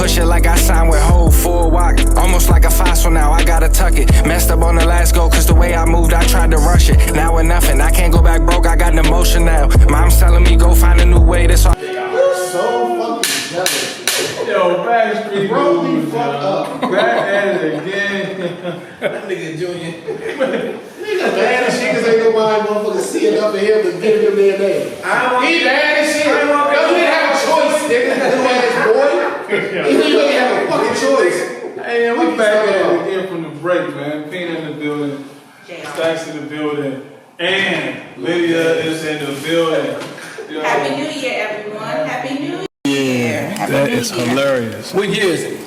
push it like I signed with Hov for a walk. Almost like a fossil now, I gotta tuck it. Messed up on the last go, cause the way I moved, I tried to rush it. Now with nothing, I can't go back broke, I got an emotion now. Mom's telling me go find a new way, this all. You're so fucking jealous. Yo, Backstreet Bro, me fucked up. Back at it again. That nigga Junior. Nigga mad as shit cause ain't nobody motherfucker seeing up in here but giving him their name. He mad as shit. No, you didn't have a choice, nigga. Little ass boy. You didn't have a fucking choice. Hey, man, we back at it again from the break, man. Pina in the building. Stacks in the building. And Lydia is in the building. Yo. Happy New Year, everyone. Happy New Year. Happy That New is Year. hilarious. What year is it?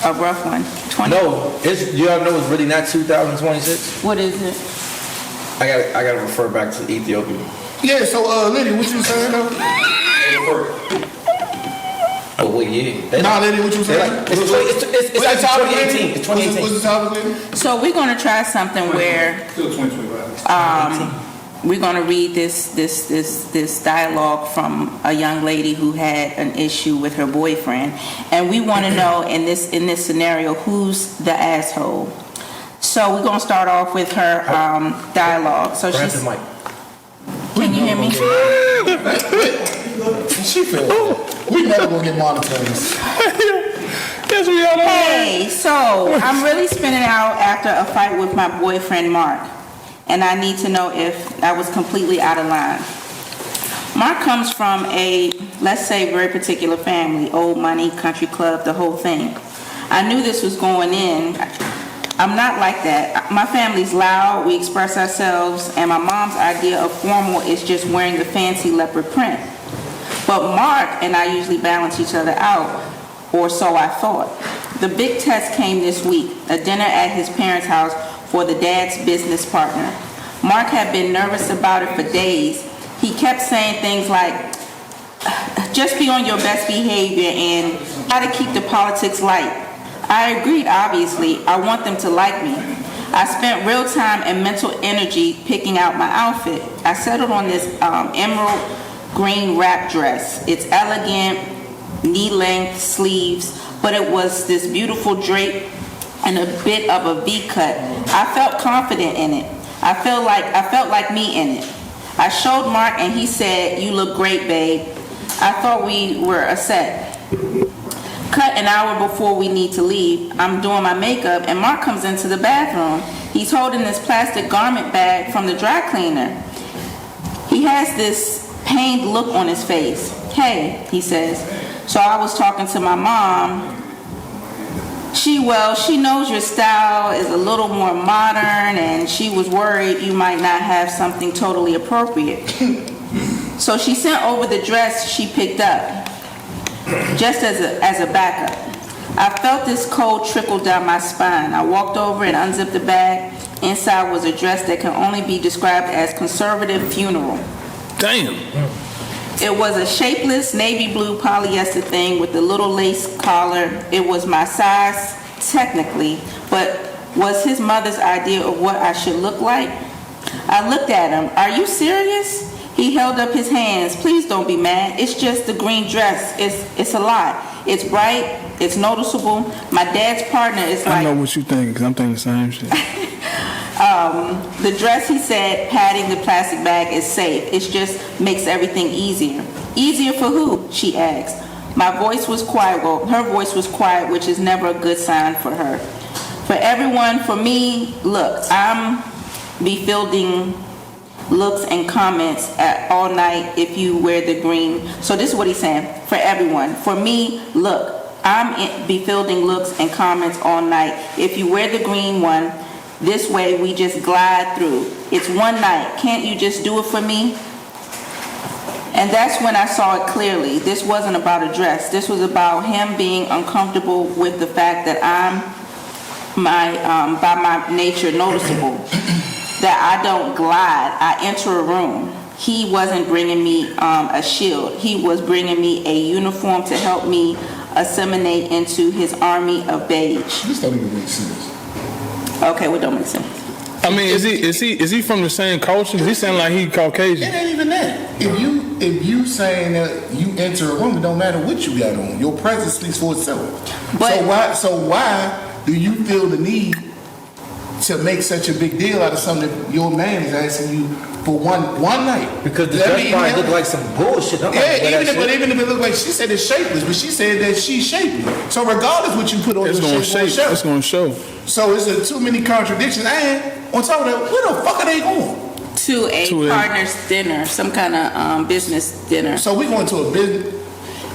A rough one. 20. No, you all know it's really not 2026. What is it? I gotta refer back to Ethiopia. Yeah, so Liddy, what you saying though? Oh wait, yeah. Nah, Liddy, what you saying? It's like 2018. It's 2018. What's the topic, Liddy? So we're going to try something where Still 2025. we're going to read this dialogue from a young lady who had an issue with her boyfriend, and we want to know in this scenario who's the asshole. So we're going to start off with her dialogue. So Grab she's. the mic. Can you hear me? She feel we never gonna get monetized. Yes, we all know. Hey, so I'm really spinning out after a fight with my boyfriend Mark, and I need to know if I was completely out of line. Mark comes from a, let's say, very particular family, old money, country club, the whole thing. I knew this was going in. I'm not like that. My family's loud, we express ourselves, and my mom's idea of formal is just wearing the fancy leopard print. But Mark and I usually balance each other out, or so I thought. The big test came this week, a dinner at his parents' house for the dad's business partner. Mark had been nervous about it for days. He kept saying things like, just be on your best behavior and try to keep the politics light. I agreed, obviously. I want them to like me. I spent real time and mental energy picking out my outfit. I settled on this emerald green wrap dress. It's elegant, knee-length sleeves, but it was this beautiful drape and a bit of a V-cut. I felt confident in it. I felt like me in it. I showed Mark and he said, "You look great, babe." I thought we were a set. Cut an hour before we need to leave. I'm doing my makeup and Mark comes into the bathroom. He's holding this plastic garment bag from the dry cleaner. He has this pained look on his face. "Hey," he says. So I was talking to my mom. She knows your style is a little more modern and she was worried you might not have something totally appropriate. So she sent over the dress she picked up, just as a backup. I felt this cold trickle down my spine. I walked over and unzipped the bag. Inside was a dress that can only be described as conservative funeral. Damn. It was a shapeless navy blue polyester thing with a little lace collar. It was my size, technically, but was his mother's idea of what I should look like. I looked at him. "Are you serious?" He held up his hands. "Please don't be mad. It's just the green dress. It's a lot. It's bright. It's noticeable. My dad's partner is like..." I know what you think, because I'm thinking the same shit. The dress, he said, patting the plastic bag is safe. It just makes everything easier. "Easier for who?" she asked. My voice was quiet. Well, her voice was quiet, which is never a good sign for her. "For everyone, for me, look, I'm be fielding looks and comments all night if you wear the green." So this is what he's saying. For everyone. For me, look, I'm be fielding looks and comments all night if you wear the green one. This way we just glide through. It's one night. Can't you just do it for me? And that's when I saw it clearly. This wasn't about a dress. This was about him being uncomfortable with the fact that I'm by my nature noticeable. That I don't glide. I enter a room. He wasn't bringing me a shield. He was bringing me a uniform to help me assimilate into his army of beige. This don't even make sense. Okay, what don't make sense? I mean, is he from the same culture? He sound like he Caucasian. It ain't even that. If you you saying that you enter a woman, don't matter what you got on. Your presence speaks for itself. But, so why do you feel the need to make such a big deal out of something that your man is asking you for one night? Because the dress probably look like some bullshit. Yeah, even if it look like, she said it's shapeless, but she said that she's shapely. So regardless what you put on It's your gonna shape, shape. It's gonna show. So it's too many contradictions. And on top of that, where the fuck are they going? to a partner's dinner, some kind of business dinner. So we going to a business.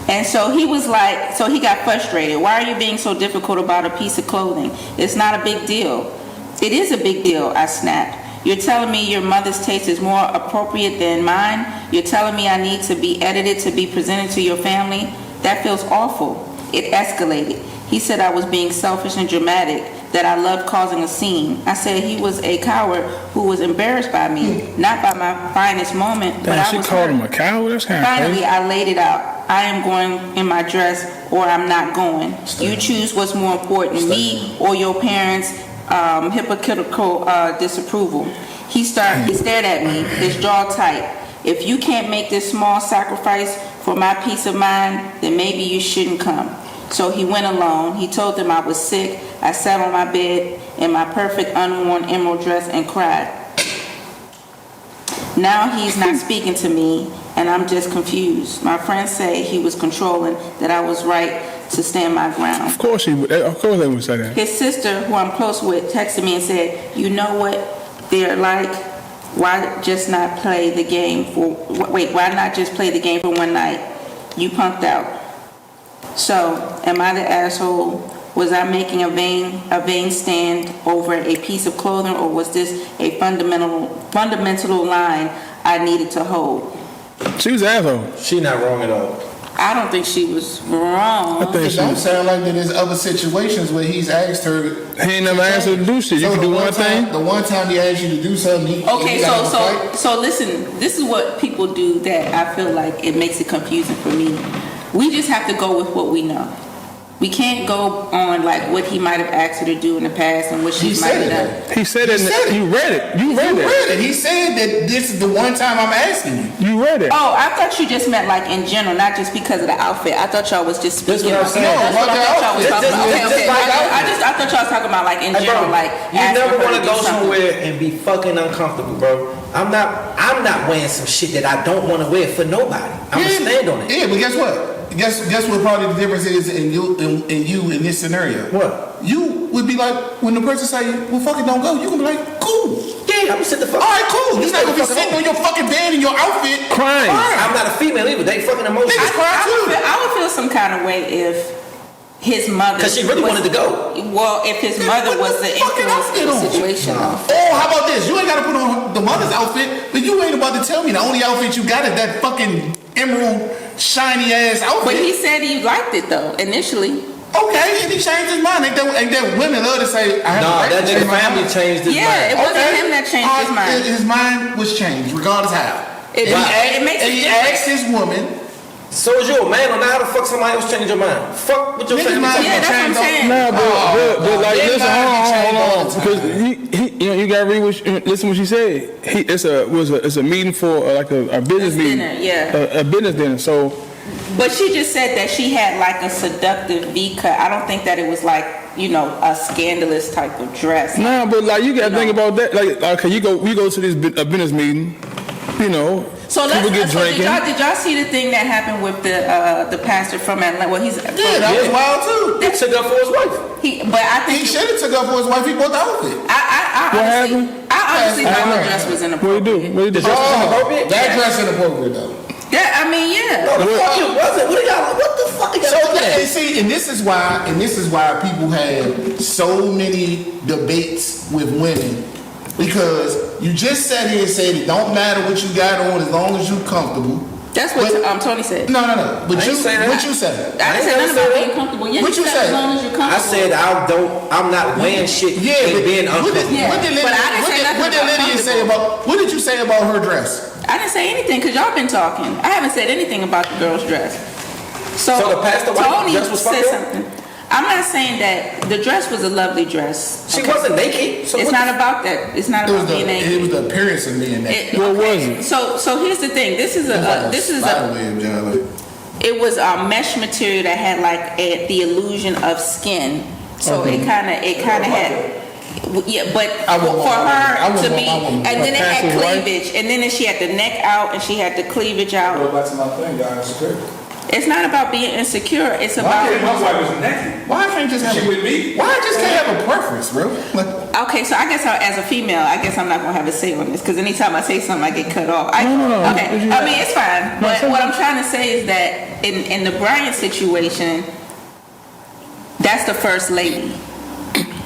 And so he was like, so he got frustrated. Why are you being so difficult about a piece of clothing? It's not a big deal. It is a big deal, I snapped. You're telling me your mother's taste is more appropriate than mine? You're telling me I need to be edited to be presented to your family? That feels awful. It escalated. He said I was being selfish and dramatic, that I loved causing a scene. I said he was a coward who was embarrassed by me, not by my finest moment, but I was She called hurt. him a coward? That's kind of Finally, crazy. I laid it out. I am going in my dress or I'm not going. You choose what's more important, me or your parents' hypocritical disapproval. He stared at me, his jaw tight. If you can't make this small sacrifice for my peace of mind, then maybe you shouldn't come. So he went alone. He told them I was sick. I sat on my bed in my perfect unworn emerald dress and cried. Now he's not speaking to me, and I'm just confused. My friends say he was controlling, that I was right to stand my ground. Of course they would say that. His sister, who I'm close with, texted me and said, you know what they're like? Why just not play the game why not just play the game for one night? You punked out. So, am I the asshole? Was I making a vain stand over a piece of clothing, or was this a fundamental line I needed to hold? She was an asshole. She not wrong at all. I don't think she was wrong. I think It don't sound like that there's other situations where he's asked her. He ain't never asked her to do shit. You can do one thing. The one time he asked you to do something, Okay, so listen, this is what people do that I feel like it makes it confusing for me. We just have to go with what we know. We can't go on like what he might have asked her to do in the past and what she might have done. He said it. You read it. You read it. He said that this is the one time I'm asking you. You read it. Oh, I thought you just meant like in general, not just because of the outfit. I thought y'all was just speaking. That's what I'm saying. That's what I thought y'all was talking about. Okay. I thought y'all was talking about like in general, like You never want to go somewhere and be fucking uncomfortable, bro. I'm not wearing some shit that I don't want to wear for nobody. I'm gonna stand on it. Yeah, but guess what? Guess what probably the difference is in you in this scenario? What? You would be like, when the person say, well, fuck it, don't go, you can be like, cool. Yeah, I'm gonna sit the fuck. All right, cool. You're not gonna be sitting on your fucking bed in your outfit Crying. I'm not a female either. They fucking emotional. Niggas cry too. I would feel some kind of way if his mother, Because she really wanted to go. Well, if his mother was the influence in the situation. Oh, how about this? You ain't gotta put on the mother's outfit, but you ain't about to tell me the only outfit you got is that fucking emerald shiny ass outfit. But he said he liked it though initially. Okay, and he changed his mind. Ain't that women love to say, I have Nah, the right that to nigga change my family mind. changed his Yeah, mind. it wasn't him that changed his mind. His mind was changed, regardless how. It makes And a he difference. asked his woman. So is you a man on how the fuck somebody else change your mind? Fuck what your Niggas family mind talking Yeah, about. that's what I'm saying. Nah, but like, They listen, mind be changed all hold on, the time. because you gotta read listen what she said. It's a meeting for like a business meeting. Dinner, yeah. A business dinner. So, But she just said that she had like a seductive V cut. I don't think that it was like, a scandalous type of dress. nah, but like you gotta think about that. Like, okay, we go to this business meeting. So people get drinking. did y'all see the thing that happened with the pastor from Atlanta? Well, he's Yeah, that was wild too. He took up for his wife. But I think He should have took up for his wife. He bought the outfit. What happened? I honestly thought the dress was What do inappropriate. you do? What do you do? That dress inappropriate though. Yeah, I mean, yeah. No, the fuck it wasn't. What the fuck are y'all looking And at? see, and this is why people have so many debates with women, because you just sat here and said it don't matter what you got on as long as you comfortable. That's what But- Tony said. No. But I ain't you, say that. what you said? I didn't say nothing about being comfortable. Yeah, What you said say? as long as you're comfortable. I said I'm not wearing shit Yeah, and but being what did, uncomfortable. what did Lydia, But I didn't say nothing what did about Lydia say comfortable. about? What did you say about her dress? I didn't say anything because y'all been talking. I haven't said anything about the girl's dress. So So the pastor wife Tony dress was said fucked up? something. I'm not saying that the dress was a lovely dress. She wasn't naked. So It's not about that. It's not about being naked. It was the appearance of being naked. What was it? So here's the thing. This is it was a mesh material that had like the illusion of skin. So it kind of had. Yeah, but for her to be, and then it had cleavage, and then she had the neck out, and she had the cleavage out. Go back to my thing, guys. It's not about being insecure. It's about. My wife was naked. Why can't just have? She with me? Why I just can't have a preference, bro? Okay, so I guess as a female, I guess I'm not gonna have a say on this because anytime I say something, I get cut off. No. Okay, I mean it's fine. But what I'm trying to say is that in the Bryant situation, that's the first lady.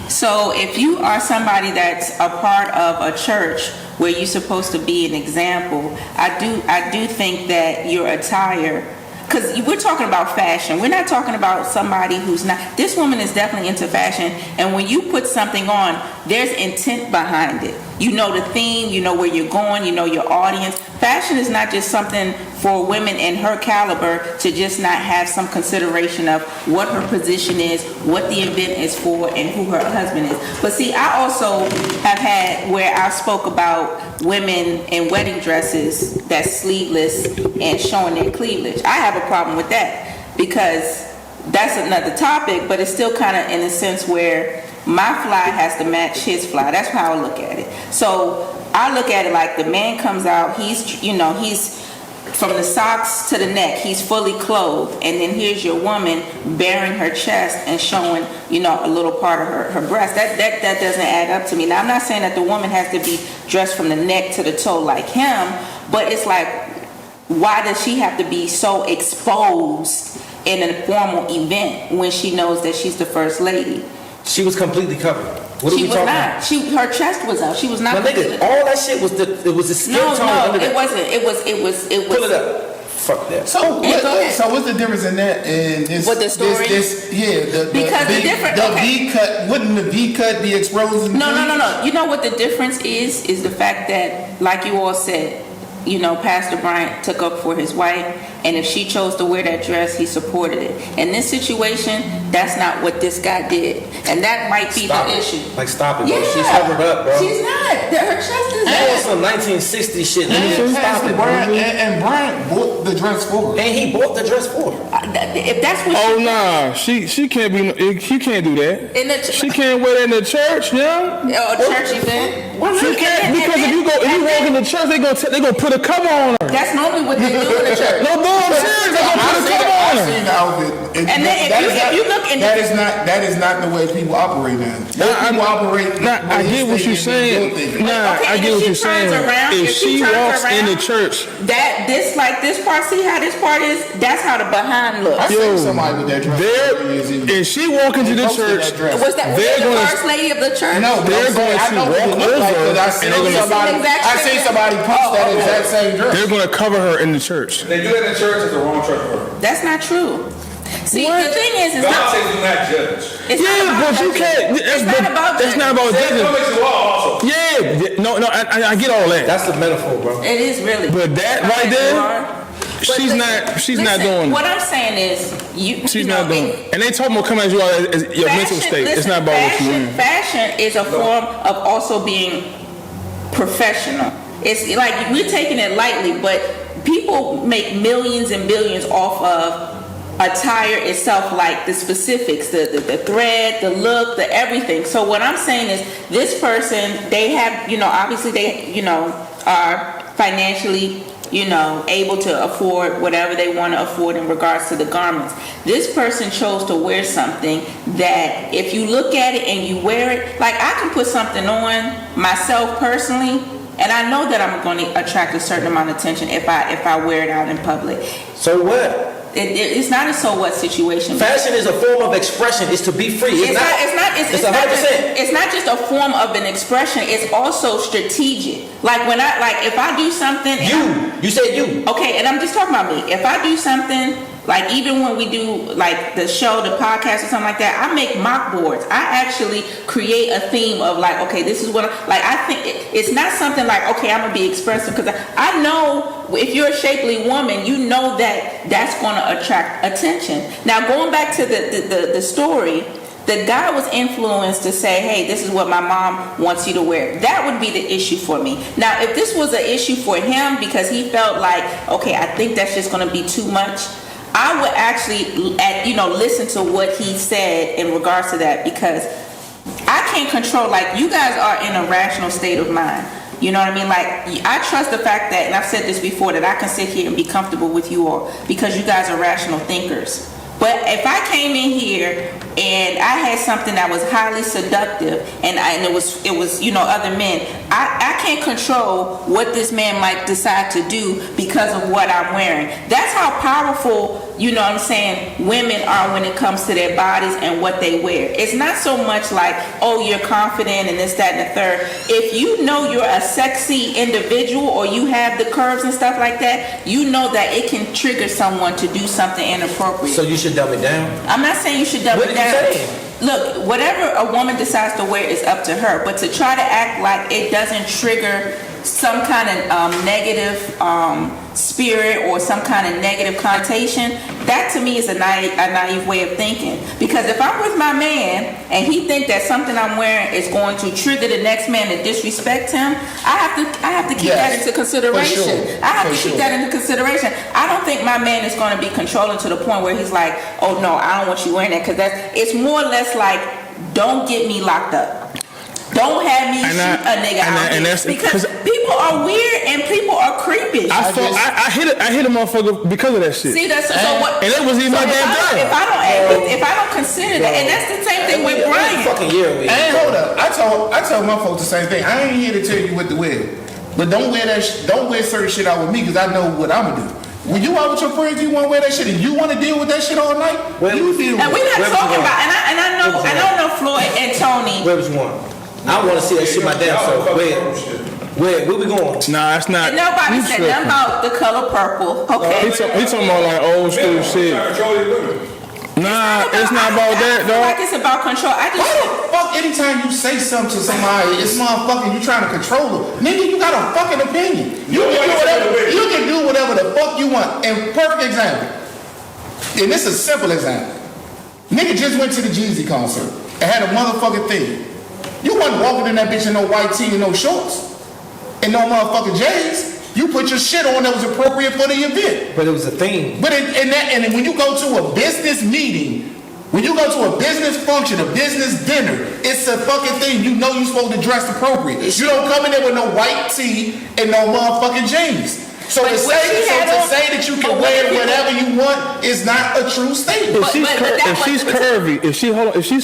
So if you are somebody that's a part of a church where you're supposed to be an example, I do think that your attire, because we're talking about fashion, we're not talking about somebody who's not. This woman is definitely into fashion, and when you put something on, there's intent behind it. You know the theme, you know where you're going, you know your audience. Fashion is not just something for women in her caliber to just not have some consideration of what her position is, what the event is for, and who her husband is. But see, I also have had where I spoke about women in wedding dresses that's sleeveless and showing their cleavage. I have a problem with that because that's another topic, but it's still kind of in a sense where my fly has to match his fly. That's how I look at it. So I look at it like the man comes out, he's from the socks to the neck, he's fully clothed, and then here's your woman bearing her chest and showing, a little part of her breast. That doesn't add up to me. Now I'm not saying that the woman has to be dressed from the neck to the toe like him, but it's like, why does she have to be so exposed in a formal event when she knows that she's the first lady? She was completely covered. What She was not. Her chest was out. She was not. My nigga, all that shit was the skin tone. No, it wasn't. It was. Pull it up. Fuck that. So what's the difference in that and this? What the story? The V cut. Wouldn't the V cut be exposing? No. You know what the difference is? Is the fact that, like you all said, Pastor Bryant took up for his wife, and if she chose to wear that dress, he supported it. In this situation, that's not what this guy did, and that might be the issue. Stop it, bro. Yeah. She's covered up, bro. She's not. Her chest is That was out. some 1960 shit. Stop it, Brian. And Brian bought the dress for her. And he bought the dress for her. If that's what. Oh nah, she can't be. She can't do that. She can't wear that in the church, yeah. Church event. She can't because if you walk in the church, they gonna put a cover on her. That's normally what they do in the church. No, I'm serious. They gonna put a cover on I've her. seen the outfit. And then if you look in that is not the way people operate now. People operate. I get what you're saying. I get what you're saying. If she walks in the church, this part, see how this part is? That's how the behind looks. I seen somebody with that dress. if she walk into the church, Was that the first lady of the church? No, they're going to walk over. I seen somebody post that exact same dress. They're going to cover her in the church. They do that in church, it's the wrong church for her. That's not true. See, What? the thing is, God says do not judge. it's not Yeah, about but you judging. can't. It's not about That's not judging. about That's judging. what makes you all also. Yeah, no, I get all that. That's the metaphor, bro. It is really. But that right there, she's not doing. What I'm saying is, She's not doing. And they talking about coming at you as your mental state. It's not about what you wearing. Fashion is a form of also being professional. It's like we're taking it lightly, but people make millions and billions off of attire itself, like the specifics, the thread, the look, the everything. So what I'm saying is, this person, they have, obviously they, are financially, able to afford whatever they want to afford in regards to the garments. This person chose to wear something that if you look at it and you wear it, like I can put something on myself personally, and I know that I'm going to attract a certain amount of attention if I wear it out in public. So what? It's not a so what situation. Fashion is a form of expression. It's to be free. It's not 100%. It's not just a form of an expression. It's also strategic. Like if I do something. You said you. Okay, and I'm just talking about me. If I do something Like even when we do like the show, the podcast or something like that, I make mock boards. I actually create a theme of like, okay, this is what I think it's not something like, okay, I'm gonna be expressive, because I know if you're a shapely woman, you know that's gonna attract attention. Now going back to the story, the guy was influenced to say, hey, this is what my mom wants you to wear. That would be the issue for me. Now, if this was an issue for him because he felt like, okay, I think that's just going to be too much, I would actually, listen to what he said in regards to that, because I can't control, like, you guys are in a rational state of mind. You know what I mean? Like, I trust the fact that, and I've said this before, that I can sit here and be comfortable with you all because you guys are rational thinkers. But if I came in here and I had something that was highly seductive and it was other men, I can't control what this man might decide to do because of what I'm wearing. That's how powerful, you know what I'm saying, women are when it comes to their bodies and what they wear. It's not so much like, oh, you're confident and this, that, and the third. If you know you're a sexy individual or you have the curves and stuff like that, you know that it can trigger someone to do something inappropriate. So you should dumb it down? I'm not saying you should dumb it down. What are you saying? Look, whatever a woman decides to wear is up to her, but to try to act like it doesn't trigger some kind of negative spirit or some kind of negative connotation, that to me is a naive way of thinking. Because if I'm with my man and he think that something I'm wearing is going to trigger the next man to disrespect him, I have to keep that into consideration. Sure. I have to keep that into consideration. I don't think my man is going to be controlling to the point where he's like, oh no, I don't want you wearing that, because it's more or less like, don't get me locked up. Don't have me shoot a nigga out here, because people are weird and people are creepy. I hit a motherfucker because of that shit. See, that's so what. And it was even my damn job. If I don't consider that, and that's the same thing with Brian. Fucking year we. Hold up. I told my folks the same thing. I ain't here to tell you what to wear, but don't wear that. Don't wear certain shit out with me, because I know what I'm gonna do. When you out with your friends, you want to wear that shit, and you want to deal with that shit all night. You deal with it. And we're not talking about. And I know Floyd and Tony. Where was you going? I want to see that shit my damn self. Where we going? Nah, it's not. And nobody said nothing about the color purple. Okay. He talking about like old school shit. Nah, it's not about that, I feel dog. like it's about control. Why the fuck anytime you say something to somebody, it's motherfucking you trying to control them? Nigga, you got a fucking opinion. You can do whatever the fuck you want. And perfect example. And this is a simple example. Nigga just went to the Jeezy concert and had a motherfucking thing. You wasn't walking in that bitch in no white tee and no shorts and no motherfucking J's. You put your shit on that was appropriate for the event. But it was a theme. But and when you go to a business meeting, when you go to a business function, a business dinner, it's a fucking thing. You know you're supposed to dress appropriate. You don't come in there with no white tee and no motherfucking jeans. So to say that you can wear whatever you want is not a true statement. If she's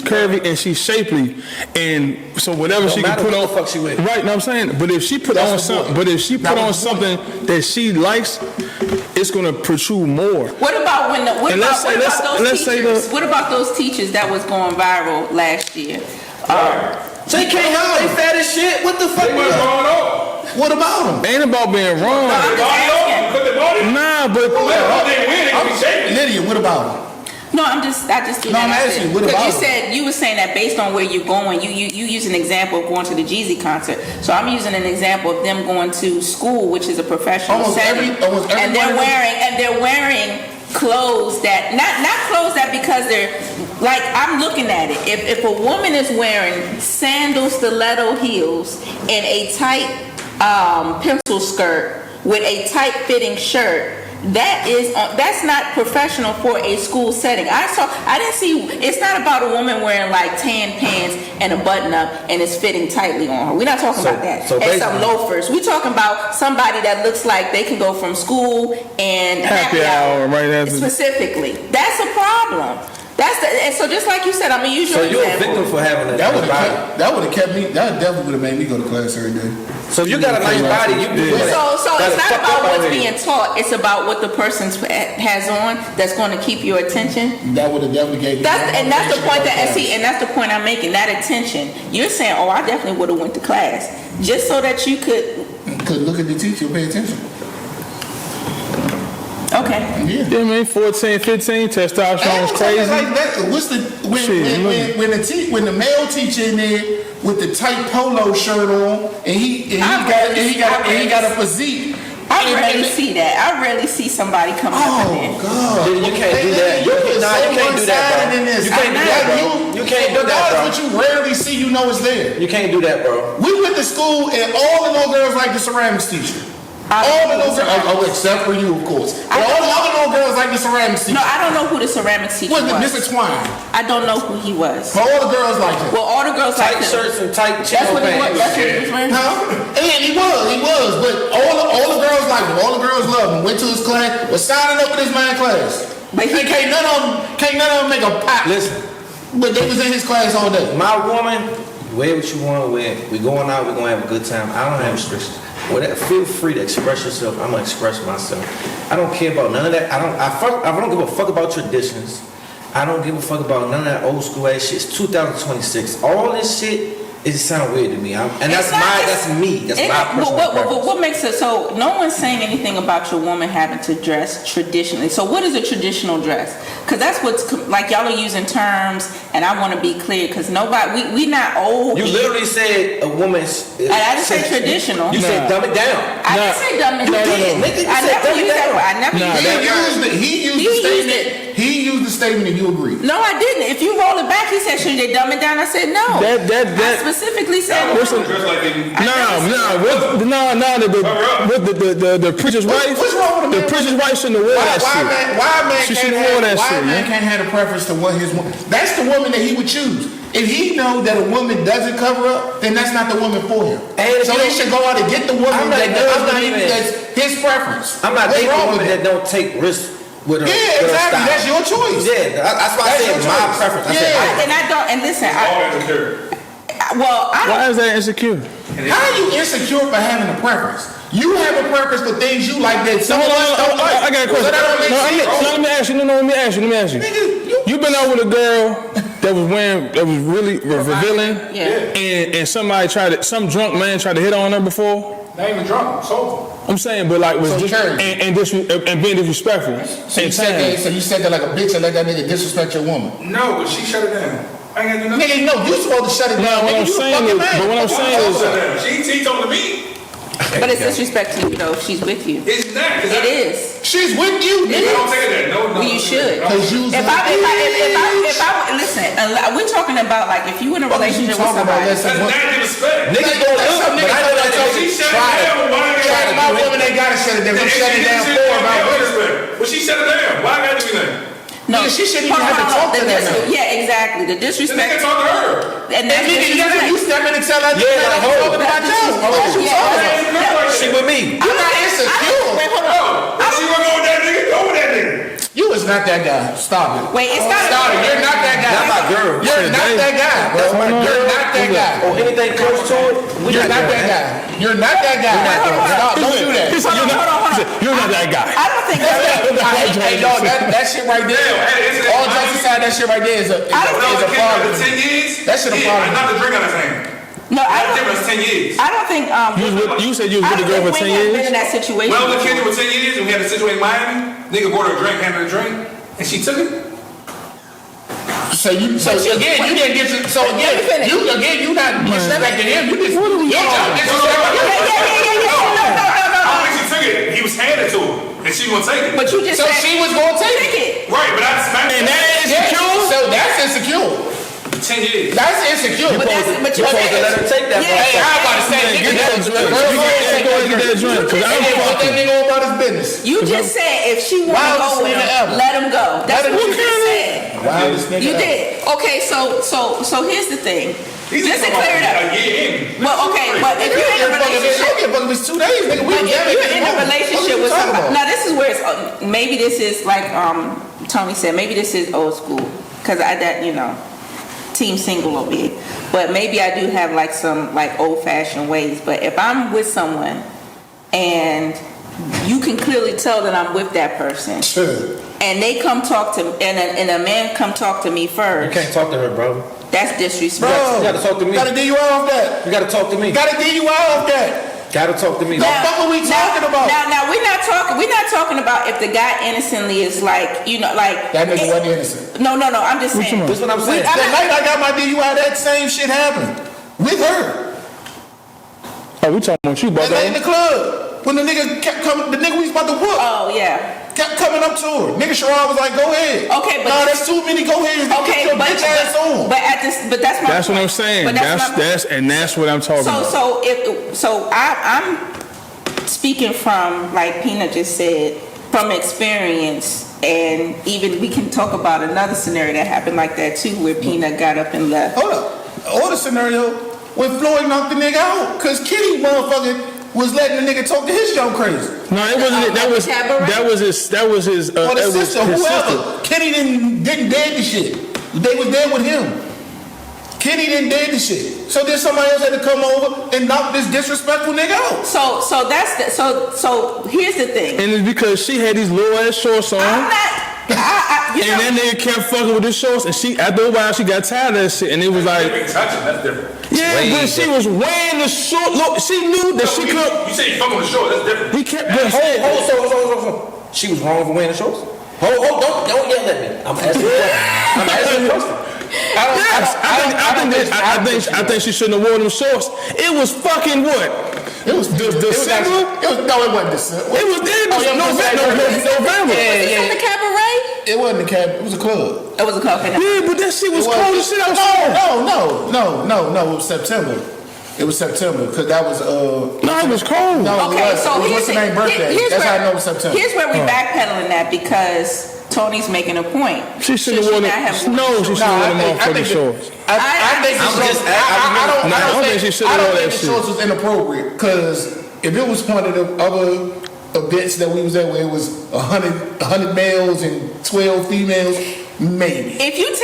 curvy and she's shapely, and so whatever she can put on, fuck she with. Right? Know what I'm saying? But if she put on something, something that she likes, it's gonna protrude more. What about what about those teachers that was going viral last year? So they can't help they fat as shit. What the fuck? What about them? Ain't about being wrong. Nah, but Lydia, what about them? No, I just I'm asking you, what about because you were saying that based on where you're going, you use an example of going to the Jeezy concert. So I'm using an example of them going to school, which is a professional setting, and they're wearing clothes that not clothes that because they're like, I'm looking at it. If a woman is wearing sandal stiletto heels and a tight pencil skirt with a tight fitting shirt, that's not professional for a school setting. I didn't see. It's not about a woman wearing like tan pants and a button up and it's fitting tightly on her. We're not talking about that. And some loafers. We're talking about somebody that looks like they can go from school and happy hour right after. Specifically, that's a problem. And so just like you said, I'm a usual. So you're a victim for having that would have kept me. That definitely would have made me go to class every day. So you got a nice body. So it's not about what's being taught. It's about what the person has on that's going to keep your attention. That would have definitely gave me. That's the point and that's the point I'm making. That attention. You're saying, oh, I definitely would have went to class just so that you could look at the teacher and pay attention. Okay. Okay. Yeah, man, 14, 15, testosterone's crazy. Like that. What's the when the male teacher in there with the tight polo shirt on and he got a physique. I rarely see that. I rarely see somebody coming up in there. Oh God! You can't do that. You can't do that, bro. You can't do that, bro. You can't do that, bro. What you rarely see, you know, is there. You can't do that, bro. We went to school and all the little girls like the ceramics teacher. All the little girls, except for you, of course. But all the other little girls like the ceramics teacher. No, I don't know who the ceramics teacher was. Mr. Twine. I don't know who he was. But all the girls like him. Well, all the girls like Tight him. shirts and tight That's chino what he was. pants. That's what he was wearing. Huh? And he was. But all the girls like him. All the girls loved him. Went to his class. Was signing up with his man class. But he can't none of them make a pop. Listen. But they was in his class all day. My woman, wear what you want to wear. We going out, we gonna have a good time. I don't have restrictions. Whatever, feel free to express yourself. I'm gonna express myself. I don't care about none of that. I don't give a fuck about traditions. I don't give a fuck about none of that old school ass shit. It's 2026. All this shit, it just sound weird to me. That's me. That's my personal preference. What makes it so? No one's saying anything about your woman having to dress traditionally. So what is a traditional dress? Because that's what's like y'all are using terms, and I want to be clear because we not old. You literally said a woman's. I didn't say traditional. You said dumb it down. I didn't say dumb it down. I never used that word. I never used that word. He used the statement and you agree. No, I didn't. If you roll it back, he said, should they dumb it down? I said no. I specifically said no. The preacher's wife. What's wrong with the preacher's wife shouldn't have worn that shit. Why a man can't have a preference to what his woman? That's the woman that he would choose. If he know that a woman doesn't cover up, then that's not the woman for him. So he should go out and get the woman that's his preference. I'm not dating a woman that don't take risks. With her, exactly. Style. That's your choice. Yeah, that's why I said my preference. Why is that insecure? How are you insecure for having a preference? You have a preference for things you like that some of us don't like. I got a question. Let me ask you. You been out with a girl that was really revealing, and some drunk man tried to hit on her before. Not even drunk, sober. I'm saying, but like was and being disrespectful. So you said that like a bitch and let that nigga disrespect your woman. No, but she shut it down. I ain't got to do nothing. Nigga, no, you supposed to shut it down. What I'm saying is, she told me. But it's disrespect to you though if she's with you. It's not. It is. She's with you. I don't take it that. No. Well, you should. If I listen, we're talking about like if you in a relationship with somebody. That's not disrespect. Niggas don't look, but I know that she shut it down. Try my woman ain't gotta shut it down. We shut it down for about Well, she shut it down. Why I gotta do that? No, she shouldn't even have to talk to that man. Yeah, exactly. The disrespect. The nigga talk to her. And that's you step in and tell her I'm talking about you. She with me. I'm not insecure. Wait, hold on. She wanna go with that nigga? Go with that nigga. You is not that guy. Stop it. Wait, it's not. Stop it. You're not that guy. That's my girl. You're not that guy, bro. You're not that guy. Or anything close to it. You're not that guy. You're not that guy. Stop. Don't do that. You're not that guy. I don't think that's Hey, dog, that shit right there. All jokes aside, that shit right there is a problem. 10 years? That shit a problem. Not the drink on his hand. No, I don't. Difference 10 years. I don't think. You said you was with a girl for 10 years? Been in that situation. When I was a kid for 10 years and we had a situation in Miami, nigga bought her a drink, handed her a drink, and she took it. So you didn't get to. So again, you not disrespecting him. You just. I don't think she took it. He was handed to her, and she wouldn't take it. But you just. So she was gonna take it. Right, but I smacked her. And that is insecure. So that's insecure. 10 years. That's insecure. But You're supposed to let her take that. Hey, I'm about to say, Get that drink. Put that nigga on about his business. You just said if she want to go with him, let him go. That's what you just said. You did. Okay, so here's the thing. Just to clear it up. Well, okay, but if you're in a relationship, but it was 2 days, nigga. if you're in a relationship with somebody, now this is where it's maybe this is like Tony said, maybe this is old school because team single over here. But maybe I do have like some like old-fashioned ways. But if I'm with someone and you can clearly tell that I'm with that person, and they come talk to and a man come talk to me first. You can't talk to her, bro. That's disrespect. Bro, you gotta talk to me. Gotta DUI off that. You gotta talk to me. Gotta DUI off that. Gotta talk to me. What the fuck are we talking about? Now we're not talking about if the guy innocently is like, like That nigga wasn't innocent. No, I'm just saying. That's what I'm saying. That night I got my DUI, that same shit happened with her. Oh, we talking about you, That brother. night in the club when the nigga kept coming, the nigga we was about to whoop. Oh yeah. Kept coming up to her. Nigga Sherrod was like, go ahead. Okay, but nah, that's too many go ahead. Okay, Get your bitch ass on. but that's my That's point. what I'm saying. But That's what I'm talking about. So I'm speaking from, like Peanut just said, from experience, and even we can talk about another scenario that happened like that too, where Peanut got up and left. Hold up. Other scenario when Floyd knocked the nigga out, cause Kitty motherfucker was letting the nigga talk to his jump crazy. No, it wasn't. That was his. Or the that was sister, his whoever. sister. Kitty didn't dead the shit. They was there with him. Kitty didn't dead the shit. So then somebody else had to come over and knock this disrespectful nigga out. So that's the, so here's the thing. And it's because she had these little ass shorts on. I'm not. And that nigga kept fucking with the shorts, and she after a while she got tired of that shit, and it was like, That's different. yeah, but she was wearing the short. Look, she knew that she could. You say you fucking with the short, that's different. He kept. Hold. She was wrong for wearing the shorts? Hold, don't yell at me. I'm asking a question. I think she shouldn't have worn them shorts. It was fucking what? It was December? No, it wasn't December. It was November. Is it the cabaret? It wasn't the cab. It was a club. It was a coffee. Yeah, but that shit was cold as shit outside. No. It was September. It was September because that was No, it was cold. No, Okay, so what's the name birthday? That's how I know it was September. Here's where we backpedaling that because Tony's making a point. She should have worn them. No, she should have worn them motherfucking shorts. I think I don't think she should have worn that the shit. shorts was inappropriate because if it was one of the other events that we was at where it was 100 males and 12 females, maybe. If you're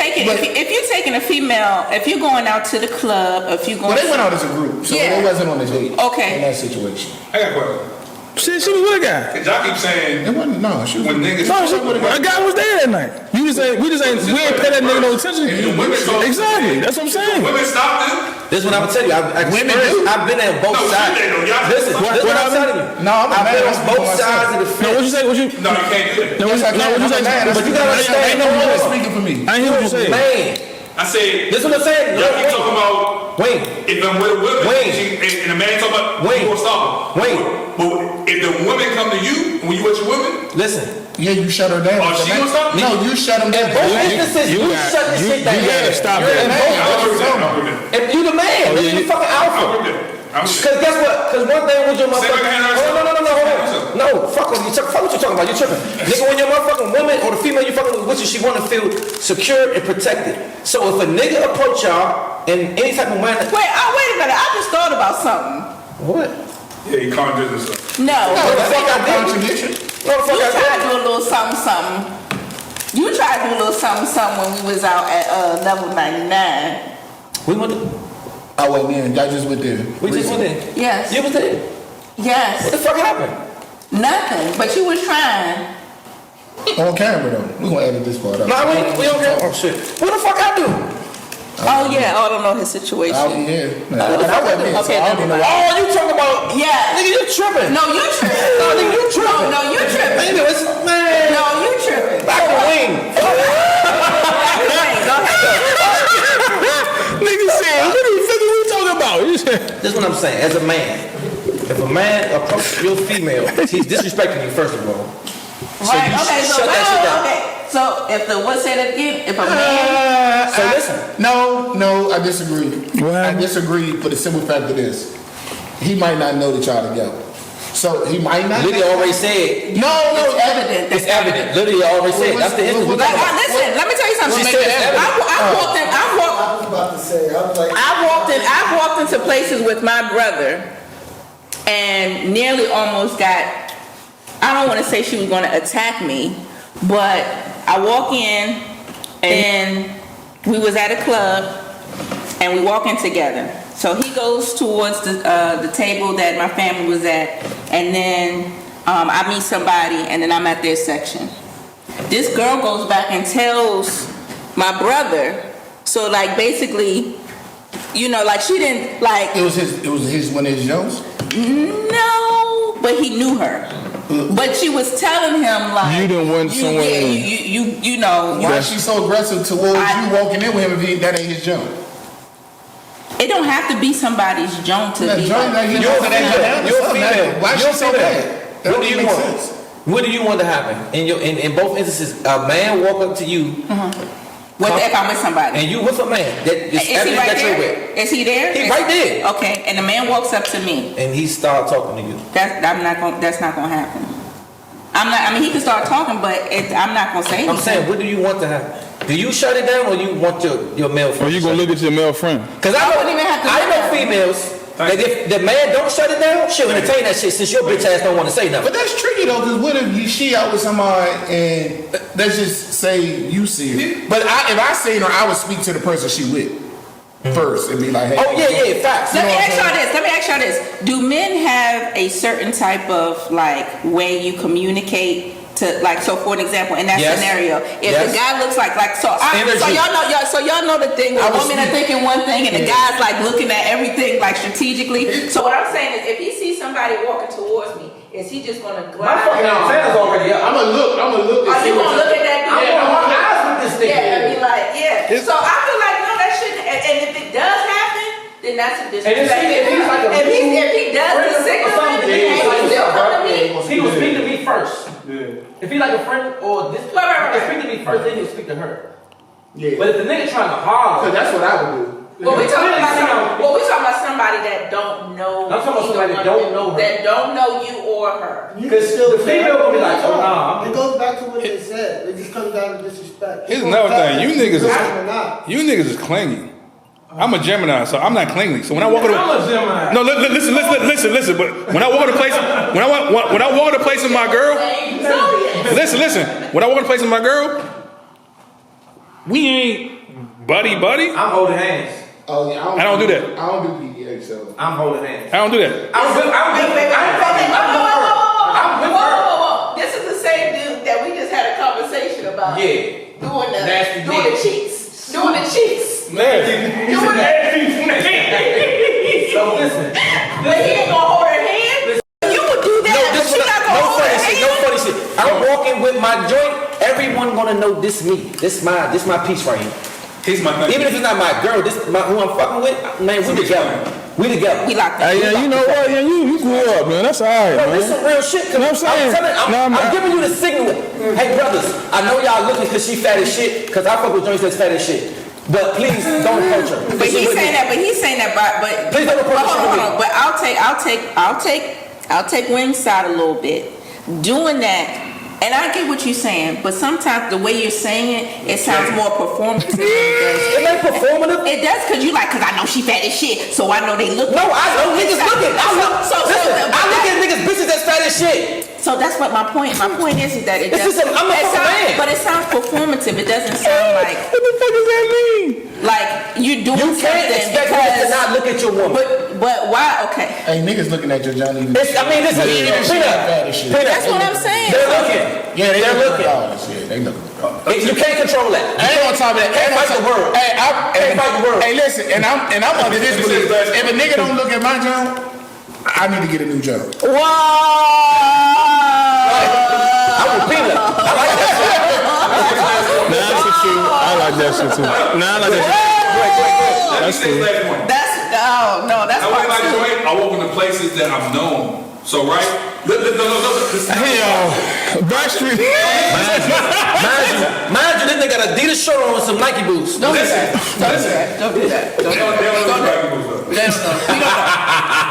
taking a female, if you're going out to the club, if you going, Well, they went out as a group, so Yeah. they wasn't on a date. Okay. In that situation, I got a question. Shit, she was with a guy. Cause y'all keep saying it wasn't. No, she was. when niggas A guy was there that night. We ain't pay that nigga no attention. Exactly, that's what I'm saying. women stop them. This is what I'm gonna tell you. I've been at both sides. Listen, this is what I'm telling you. No, I'm I've been mad. on both sides of the No, fence. what you say? No, you can't do that. No, what you say? But you gotta understand. Speaking for me. I ain't hear what you said. Man, I said, this is what I'm saying. y'all keep talking about Wayne. if I'm with a woman Wayne. and a man talking about Wayne. you gonna stop him. Wayne. But if the women come to you when you with your women, Listen. Yeah, you shut her down. Oh, she gonna stop me? No, you shut him down. In both instances, you shut this shit down. You gotta stop You're in that. both I'll agree with that. instances. I'll agree with that. If you the man, Oh, then yeah, you fucking I'll alpha. agree with that. Cause guess what? Cause one thing with your motherfucker. Say it again, Hold on, hold on. No, fuck what you talking about. You tripping. Nigga, when your motherfucking woman or the female you fucking with you, she wanna feel secure and protected. So if a nigga approach y'all in any type of manner. wait a minute. I just thought about something. What? Yeah, you can't do this stuff. No, What the fuck I did? Contradiction. What the fuck you I tried did? to do a little something. You tried to do a little something when we was out at level 99. We went. I wasn't in. I just went there. We just went in. Yes. You was there. What Yes. the fuck happened? Nothing. But you was trying. On camera though. We gonna edit this part out. Nah, we don't care. Oh shit. What the fuck I do? Oh yeah. I don't know his situation. I wasn't here. And I wasn't in, so Okay, I don't never know mind. why. Oh, you talking about? Yeah. Nigga, you tripping. No, you tripping. No, nigga, you tripping. No, you tripping. Nigga, it's man. No, you tripping. Back the wing. Go ahead. Nigga said, what the fuck are we talking about? You said, This is what I'm saying. As a man, if a man approaches your female, he's disrespecting you first of all. Right. Okay. So shut that shit down. okay. So if the what say that again? If a man. So listen. No, I disagree. What I happened? disagree for the simple fact of this. He might not know that y'all together. So he might not. Lydia already said. No, It's evident. It's evident. Lydia already said. That's the instance. Listen, let me tell you something. She said it's evident. I walked in. I was about to say, I was like, I walked into places with my brother and nearly almost got, I don't want to say she was going to attack me, but I walk in and we was at a club and we walk in together. So he goes towards the table that my family was at, and then I meet somebody and then I'm at their section. This girl goes back and tells my brother, so like basically, you know, like she didn't like. It was his one of his Jones. No, but he knew her. But she was telling him like You didn't want someone. Yeah, you know. Why is she so aggressive towards you walking in with him if that ain't his junk? It don't have to be somebody's joint to be. You're a female. Why is she so bad? What do you want? What do you want to happen? In both instances, a man walk up to you. If I'm with somebody. And you with a man. Is he right there? Is he there? He right there. Okay, and the man walks up to me. And he start talking to you. That's not gonna happen. I mean, he can start talking, but I'm not gonna say anything. I'm saying, what do you want to happen? Do you shut it down or you want your male friend? Or you gonna look at your male friend? Because I know females. That if the man don't shut it down, she'll entertain that shit since your bitch ass don't want to say nothing. But that's tricky though, because what if she out with somebody and let's just say you see her. But if I seen her, I would speak to the person she with first and be like, hey. Oh yeah, facts. Let me ask y'all this. Do men have a certain type of like way you communicate? So for an example, in that scenario, if the guy looks like y'all know the thing where women are thinking one thing and the guy's like looking at everything like strategically. So what I'm saying is, if he sees somebody walking towards me, is he just gonna glide? My fucking antenna's already up. I'm gonna look. Are you gonna look at that dude? I'm gonna lock eyes with this thing. Yeah, and be like, yeah. So I feel like no, that shouldn't. And if it does happen, then that's a disrespect. And if he's like if he does the signal, he will speak to me first. Yeah. If he like a friend or this, right. speak to me first, then he'll speak to her. Yeah. But if the nigga trying to holler, That's what I would do. Well, we talking about somebody that don't know. I'm talking about somebody that don't know her. That don't know you or her. because the female will be like, oh nah. It goes back to what they said. It just comes down to disrespect. Here's another thing. You niggas is clingy. I'm a Gemini, so I'm not clingy. So when I walk into I'm a Gemini. no, listen. But when I walk into place, when I walk into place with my girl, listen. When I walk into place with my girl, we ain't buddy. I'm holding hands. Oh yeah, I don't do that. I don't do PDA, so I'm holding hands. I don't do that. I'm with her. This is the same dude that we just had a conversation about. Yeah. Doing Nasty the cheeks. Doing the cheeks. Nasty. So listen. But he ain't gonna hold her hand. You would do that. No, She not gonna hold her hand. No funny shit. I'm walking with my joint. Everyone gonna know this me. This my piece right here. He's my thing. Even if it's not my girl, who I'm fucking with, man, we together. We locked Hey, yeah, you know what? Yeah, you grew up, man. That's all right, Bro, man. this some real shit. You know what I'm saying? I'm giving you the signal. Hey, brothers, I know y'all looking because she fat as shit, because I fuck with joints that's fat as shit. But please don't approach her. But he's saying that. But Please don't approach her. hold on. But I'll take Wing's side a little bit. Doing that. And I get what you're saying, but sometimes the way you're saying it sounds more performative than it does. It ain't performative. It does because you because I know she fat as shit, so I know they look. No, I know niggas looking. I look at niggas bitches that's fat as shit. So that's what my point. My point is that it does. I'm a man. But it sounds performative. It doesn't sound like. What the fuck does that mean? Like you doing You something can't expect because. niggas to not look at your woman. But why? Okay. hey, niggas looking at your Johnny. That's what I'm saying. They're looking. Yeah, they're looking. They looking. You can't control that. And on top of that, Can't fight the world. Can't fight the world. Hey, listen, and I'm under this belief. If a nigga don't look at my job, I need to get a new job. Whoa! I'm with Peanut. I like that shit. I like that shit too. That's true. I walk into places that I'm known. So right? Hey, Backstreet. Mind you, this nigga got Adidas shirt on with some Nike boots. Don't do that. Don't do that.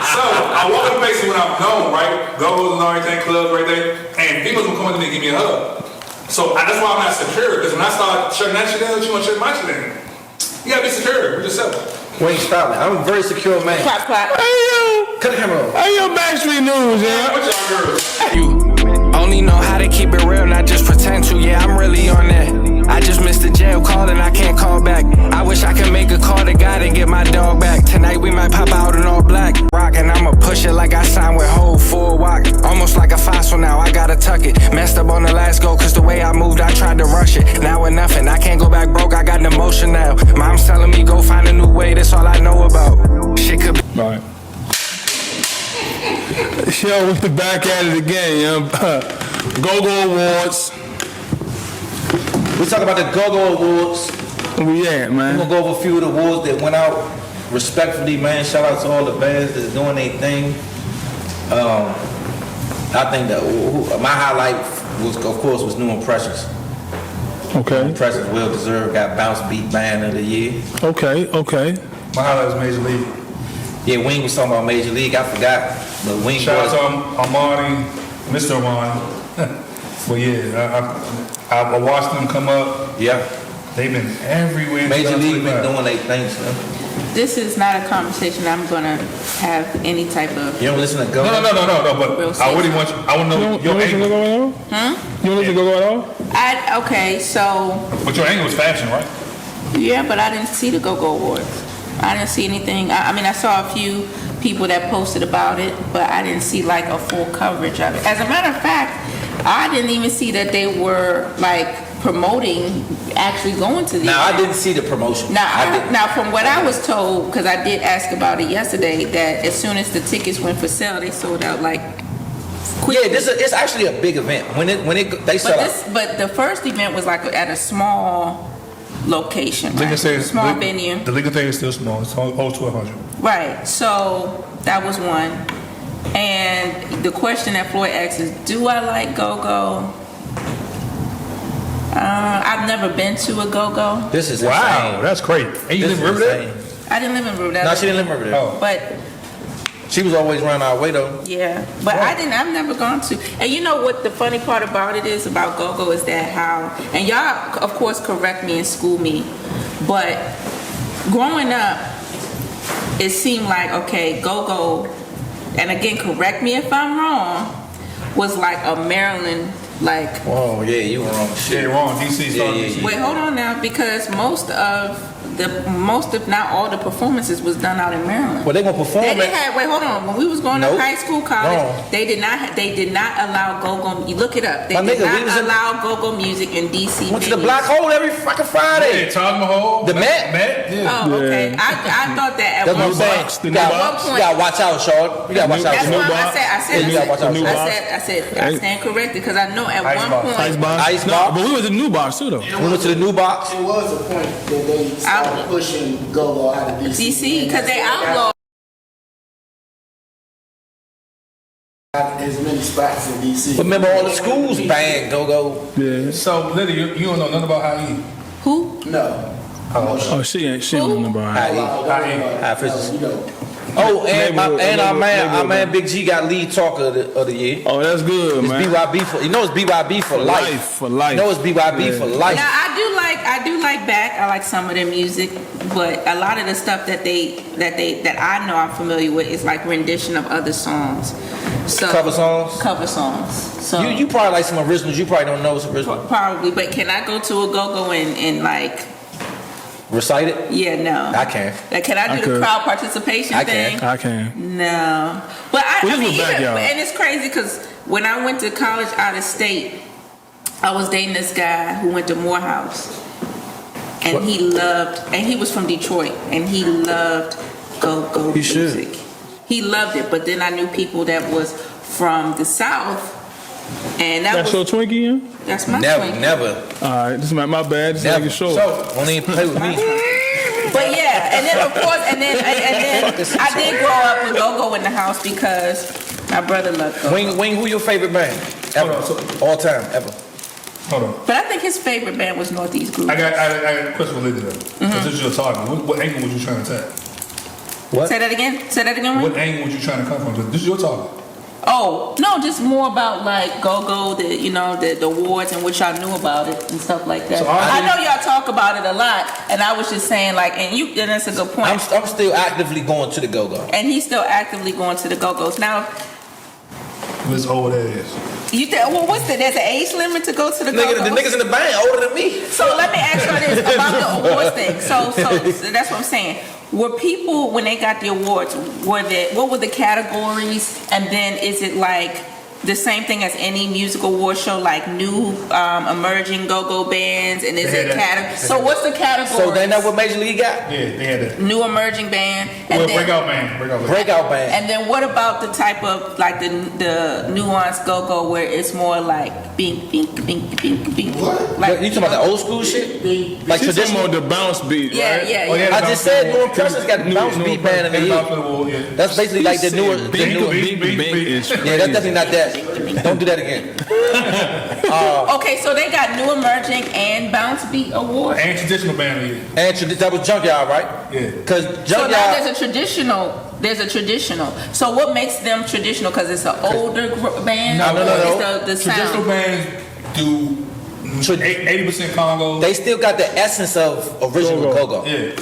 So I walk in places when I'm known, right? Go-go's and everything, clubs right there, and females will come up to me and give me a hug. So that's why I'm not secure, because when I start shutting that shit down, you want to shut my shit down. You gotta be secure with yourself. Wayne, stop it. I'm a very secure man. Clap, clap. Hey, yo. Cut the camera on. Hey, yo, Backstreet News, yeah. What y'all girls? You only know how to keep it real, not just pretend to. Yeah, I'm really on that. I just missed the jail call and I can't call back. I wish I could make a call to God and get my dog back. Tonight we might pop out in all black. Rock and I'ma push it like I signed with Hov for a walk. Almost like a fossil now, I gotta tuck it. Messed up on the last go, cause the way I moved, I tried to rush it. Now with nothing, I can't go back broke, I got an emotion now. Mom's telling me go find a new way, that's all I know about. Shit could be. Right. Yo, we're back at it again, yo. Go-Go Awards. We talk about the Go-Go Awards. Where we at, man? We're gonna go over a few of the awards that went out. Respectfully, man. Shout out to all the bands that's doing their thing. I think that my highlight was, of course, was New Impressions. Okay. New Impressions, well deserved. Got Bounce Beat Band of the Year. Okay. My highlight was Major League. Yeah, Wing was talking about Major League. I forgot, but Wing. Shout out to Armani, Mr. Armani. But yeah, I watched them come up. Yeah. They've been everywhere. Major League been doing their things, man. This is not a conversation I'm gonna have any type of. You don't listen to Go? No. But I really want you. I want to know your listen to angle. Go-Go at all? You don't listen to Go-Go at all? Okay, so But your angle was fashion, right? yeah, but I didn't see the Go-Go Awards. I didn't see anything. I mean, I saw a few people that posted about it, but I didn't see like a full coverage of it. As a matter of fact, I didn't even see that they were like promoting actually going to the Now, I event. didn't see the promotion. Now, from what I was told, because I did ask about it yesterday, that as soon as the tickets went for sale, they sold out like quickly. Yeah, it's actually a big event. They sell out. But the first event was like at a small location, right? Small venue. The legal thing is still small. It's holds 1,200. Right. So that was one. And the question that Floyd asks is, do I like Go-Go? I've never been to a Go-Go. This is Wow, insane. that's great. And you live in Riverdale? I didn't live in Riverdale. No, she didn't live in Riverdale. Oh. But She was always running our way though. yeah, but I've never gone to. And you know what the funny part about it is about Go-Go is that how, and y'all of course correct me and school me, but growing up, it seemed like, okay, Go-Go, and again, correct me if I'm wrong, was like a Maryland, like, Oh yeah, you were wrong. Yeah, Shit. you're wrong. DC started this. wait, hold on now, because most if not all the performances was done out in Maryland. Well, they gonna perform They it. didn't have, wait, hold on. When we was going Nope. to high school, college, No. they did not allow go-go. You look it up. They My did nigga, we was not in- allow go-go music in DC. Went to the venues. Black Hole every fucking Friday. Yeah, Taj Mahal. The Met? Yeah. Oh, okay. I thought that at That's one what I'm saying. point. The You new At gotta, one box. you point. gotta watch out, Shard. You gotta watch out. That's new why box. I said, Yeah, you gotta watch out. I stand corrected because I know at Ice one box. point. Ice box. Ice No, box. but we was in new box too though. We went to the new box. It was a point that they started pushing Go-Go out of DC, because they outlawed. as many spots in DC. Remember all the schools banned Go-Go. Yeah. So, Liddy, you don't know nothing about how he. Who? No. Oh, she ain't know about it. High Frisbee. You know. Oh, and our Neighborhood. man Big G got lead talker of the year. Oh, that's good, It's man. BYB for, you know it's BYB for life. For life. You know it's BYB for life. Now I do like Back. I like some of their music, but a lot of the stuff that I know I'm familiar with is like rendition of other songs. So Cover songs? Cover songs. So You probably like some originals. You probably don't know what's original. probably, but can I go to a go-go and like? Recite it? Yeah, no. I can. Like, can I do I the could. crowd participation I thing? can. I can. No. But I Well, this mean, was backyard. and it's crazy because when I went to college out of state, I was dating this guy who went to Morehouse. And he was from Detroit, and he loved go-go He should. music. He loved it, but then I knew people that was from the South, and That's your Twinkie, yeah? that's my Never, twin. never, All right, this is my bad. Just never. making sure. Don't even play with me. But yeah, and then of course, and then I did grow up with go-go in the house because my brother loved go-go. Wing, who your favorite band? Ever. Hold on, All time, ever. Hold on. But I think his favorite band was Northeast Group. I got a question for Liddy though. Because this is your target. What angle was you trying to attack? What? Say that again, Wayne? What angle was you trying to come from? This is your target. Oh, no, just more about like go-go, the awards and what y'all knew about it and stuff like that. So I know y'all talk about it a lot, and I was just saying like, and that's a good point. I'm still actively going to the go-go. And he's still actively going to the go-go's. Now, This old ass. you think, well, there's an age limit to go to the The go-go's? niggas in the band older than me. So let me ask you this about the awards thing. So that's what I'm saying. Were people, when they got the awards, what were the categories? And then is it like the same thing as any music award show, like new emerging go-go bands, and is it category? So what's the category? So then that what Major League got? Yeah, they had that. New emerging band. Well, And then, Breakout band. and then what about the type of like the nuanced go-go where it's more like bink, bink, bink, bink, bink? Like, You talking about the old school shit? Like She's talking traditional? about the bounce beat, Yeah, right? yeah, Oh, yeah. yeah. I just said New Impressions got the bounce beat band of the year. That's basically like the newer. Bink, The newer bink, bink, bink is yeah, that's definitely not that. Don't do that again. Okay, so they got new emerging and bounce beat award. And traditional band of the year. And that was Junkyard, right? Yeah. Because So now Junkyard. there's a traditional. So what makes them traditional? Because it's an older band. No. It's the Traditional sound. bands do 80% Congo. They still got the essence of original go-go. Yeah.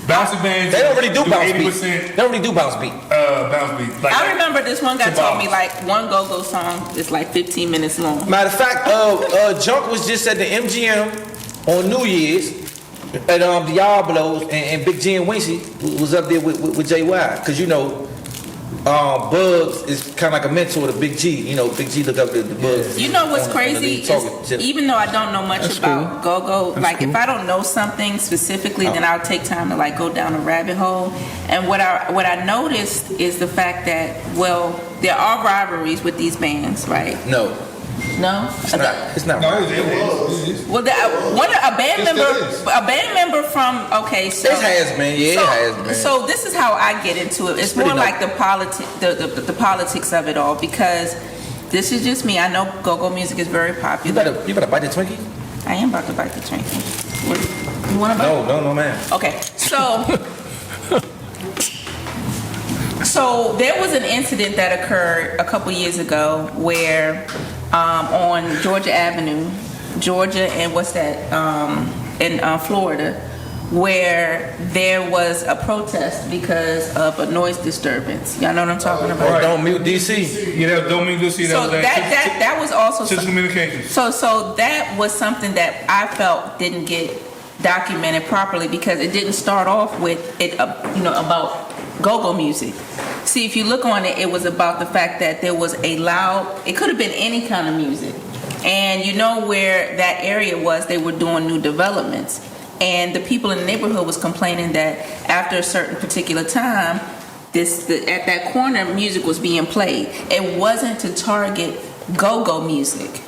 Bouncy bands. They don't really do bounce beat. 80% They don't really do bounce beat. bounce beat. Like, I remember this one guy It's told me bounce. like one go-go song is like 15 minutes long. Matter of fact, Junk was just at the MGM on New Year's at Diablo's, and Big G and Wincy was up there with JY. Because you know, Bugs is kind of like a mentor to Big G. You know, Big G look up to the Bugs. You know what's on crazy? the talking Is, shit. even though I don't know much about go-go, like if I don't know something specifically, then I'll take time to like go down a rabbit hole. And what I noticed is the fact that, well, there are rivalries with these bands, right? No, No? it's not. It's not. No, it was. Well, a band member from, okay, so. It has been, yeah, it has been. So this is how I get into it. It's pretty more dope. like the politics of it all, because this is just me. I know go-go music is very You popular. better bite the Twinkie. I am about to bite the Twinkie. What, you want to bite? No, man. Okay, so there was an incident that occurred a couple years ago where on Georgia Avenue, Georgia, and what's that, in Florida, where there was a protest because of a noise disturbance. Y'all know what I'm talking about? Right. Don't mute DC. Yeah, that don't mean to see that. So was that was also Just communications. so that was something that I felt didn't get documented properly because it didn't start off with it, about go-go music. See, if you look on it, it was about the fact that there was a loud. It could have been any kind of music, and you know where that area was. They were doing new developments, and the people in the neighborhood was complaining that after a certain particular time, at that corner, music was being played. It wasn't to target go-go music.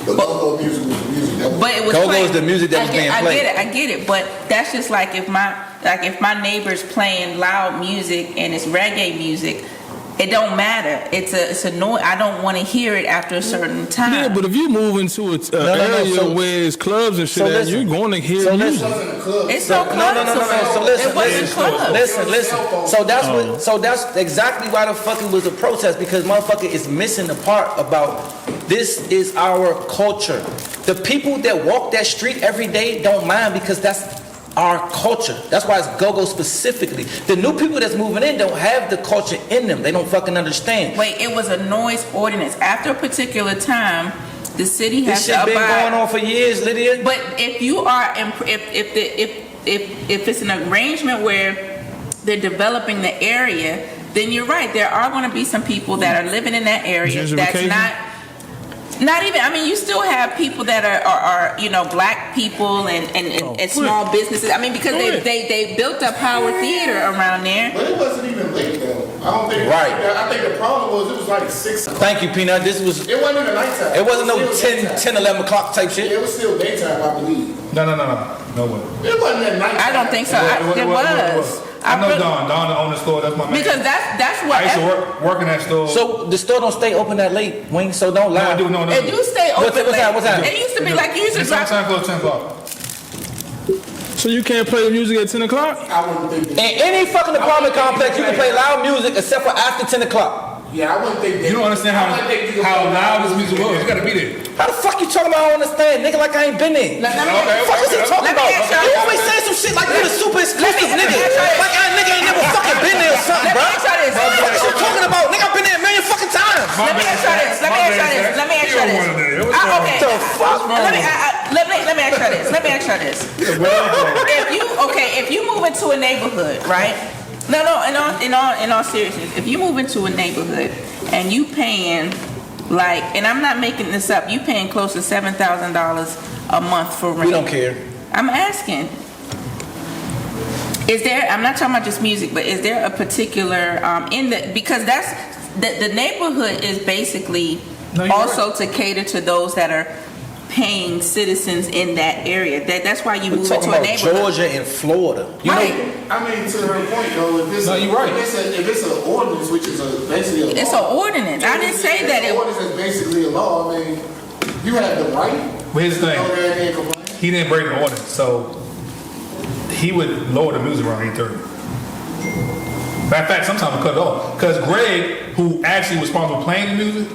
But go-go music was music. That was But it was Go-go played. is the music that was being played. I get it. But that's just like if my neighbor's playing loud music and it's reggae music, it don't matter. It's a noise. I don't want to hear it after a certain time. Yeah, but if you move into an area so- where it's clubs and shit, so at, listen. you're going to hear So music. wasn't a club. It's no clubs. No. So listen, it wasn't clubs. listen. So that's exactly why the fuck it was a protest, because motherfucker is missing the part about this is our culture. The people that walk that street every day don't mind because that's our culture. That's why it's go-go specifically. The new people that's moving in don't have the culture in them. They don't fucking understand. Wait, it was a noise ordinance. After a particular time, the city has This shit to been abide. going on for years, Lydia. But if you are, if it's an arrangement where they're developing the area, then you're right. There are going to be some people that are living in that area that's Gentrification? not even. I mean, you still have people that are black people and small businesses. I mean, because they built up Howard Theater around there. But it wasn't even late though. I don't think. Right. I think the problem was it was like 6. Thank you, Peanut. This was. It wasn't even nighttime. It wasn't no Still 10, daytime. 11 o'clock type shit. It was still daytime, I believe. No way. It wasn't at nighttime. I don't think so. It was. I know Don the owner the store. That's my man. Because that's what. I used to work in that store. So the store don't stay open that late, Wayne. So don't no, lie. I do. No. It do stay open. What's that? What's that? It used to be like you used to It's drop. sometimes close 10 o'clock. So you can't play music at 10 o'clock? I wouldn't think In that. any fucking apartment complex, you can play loud music except for after 10 o'clock. Yeah, I wouldn't think that. You don't understand I wouldn't think you could how play loud this music was. You gotta be there. How the fuck you talking about? I don't understand, nigga, like I ain't been there. Let me- Okay, What the fuck is he talking Let me about? ask y'all- You always saying some shit like you the super exclusive let me nigga. ask y'all- Like I nigga ain't never fucking been there or something, Let me bro. ask y'all this. What the fuck is you talking about? Nigga, I've been there a million fucking times. Let me ask y'all this. Let me ask y'all this. Let me ask y'all this. Okay. The fuck, Let me ask y'all this. Let me ask y'all this. If you move into a neighborhood, right? No. In all seriousness, if you move into a neighborhood and you paying Like, and I'm not making this up. You paying close to $7,000 a month for rent. We don't care. I'm asking. Is there? I'm not talking about just music, but is there a particular because that's the neighborhood is basically also to cater to those that are paying citizens in that area. That's why you move into a neighborhood. Georgia and Florida. You right. know, I mean, to her point though, if it's you're right. If it's an ordinance, which is basically a law. It's an ordinance. I didn't say that it. Ordinance is basically a law. I mean, you have the right. But here's the to go there and thing. complain. He didn't break the ordinance, so he would lower the music around 8:30. Matter of fact, sometimes we cut it off. Because Greg, who actually was responsible for playing the music,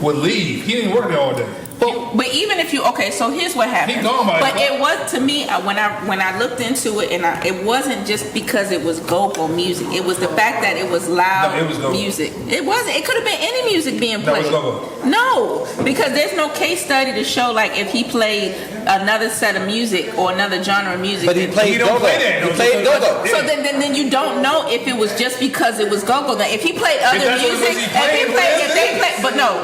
would leave. He didn't work there all day. But even if you so here's what happened. But it was to me when I looked into it, and it wasn't just because it was go-go music. It was the fact that it was loud music. It wasn't. It could have been any music being played. No, it was go-go. No, because there's no case study to show like if he played another set of music or another genre of music. but he played go-go. He played go-go. So then you don't know if it was just because it was go-go. Now, if he played other music,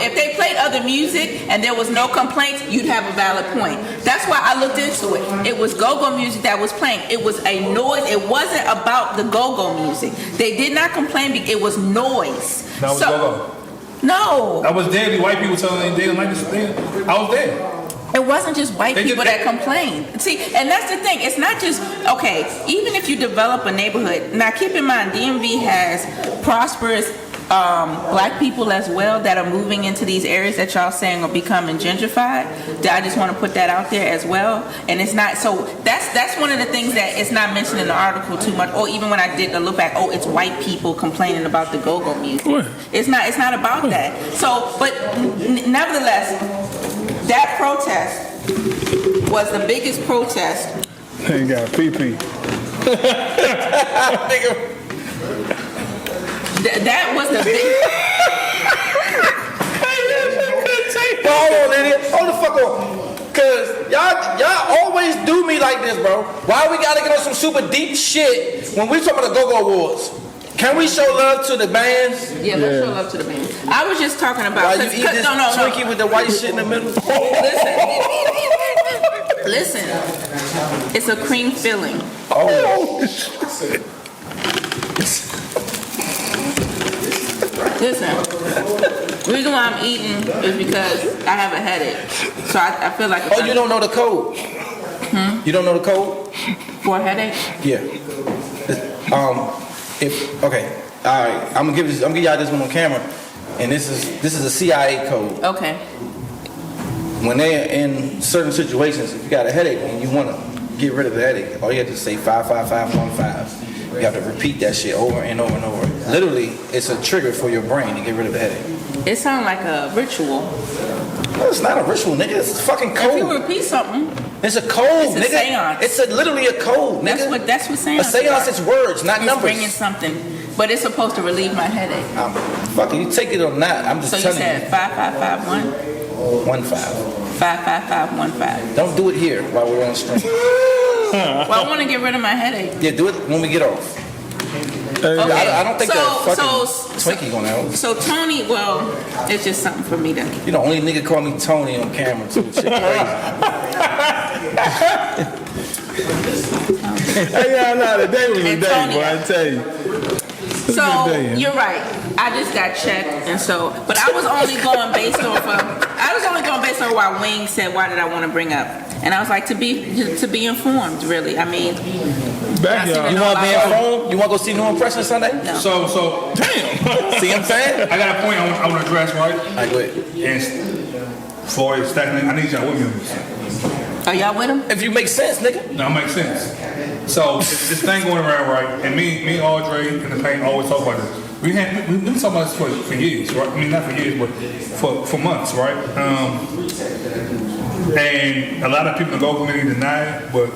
if they played other music and there was no complaints, you'd have a valid point. That's why I looked into it. It was go-go music that was playing. It was a noise. It wasn't about the go-go music. They did not complain. It was noise. No, it was go-go. No. I was there. The white people telling me they didn't like this thing. I was there. It wasn't just white people that complained. See, and that's the thing. It's not just, even if you develop a neighborhood. Now, keep in mind, DMV has prosperous black people as well that are moving into these areas that y'all saying are becoming gentrified. I just want to put that out there as well. And it's not, so that's one of the things that it's not mentioned in the article too much, or even when I did a look back, it's white people complaining about the go-go music. What? It's not about that. So, but nevertheless, that protest was the biggest protest. They got PP. That was the big. Hold on, idiot. Hold the fuck on. Cause y'all always do me like this, bro. Why we gotta get on some super deep shit when we talking about the Go-Go Awards? Can we show love to the bands? Yeah, let's show love to the band. I was just talking about. Why you eat this Twinkie with the white shit in the middle? Listen. It's a cream filling. Oh. Listen, the reason why I'm eating is because I have a headache. So I feel like... you don't know the code? You don't know the code? For a headache? Yeah. Alright, I'm gonna give y'all this one on camera. And this is a CIA code. Okay. When they're in certain situations, if you got a headache and you wanna get rid of the headache, all you have to say 55515. You have to repeat that shit over and over and over. Literally, it's a trigger for your brain to get rid of the headache. It sounds like a ritual. No, it's not a ritual, nigga. It's a fucking code. If you repeat something, it's a code, it's nigga. A seance. It's literally a code, nigga. That's what seance. A seance is words, not numbers. Bringing something, but it's supposed to relieve my headache. Fucking, you take it or not. I'm just telling you. So you said 5551. 55515. Don't do it here while we're on stream. Well, I want to get rid of my headache. Yeah, do it when we get off. Okay. I don't think that fucking Twinkie gonna help. So Tony, it's just something for me to. You the only nigga call me Tony on camera too. Shit crazy. Today was a day, boy. I tell you. So you're right. I just got checked, and but I was only going based off why Wing said, "Why did I want to bring up?" And I was like, to be informed, really. I mean, you want to be informed? You want to go see New Impression Sunday? No. So damn. See what I'm saying? I got a point I want to address, right? All right, go ahead. And for stacking, I need y'all with me. Are y'all with him? If you make sense, nigga. No, it makes sense. So this thing going around, right? And me, Audrey, and the Paint always talk about this. We've been talking about this for years, right? I mean, not for years, but for months, right? And a lot of people in the Go-Go community deny it, but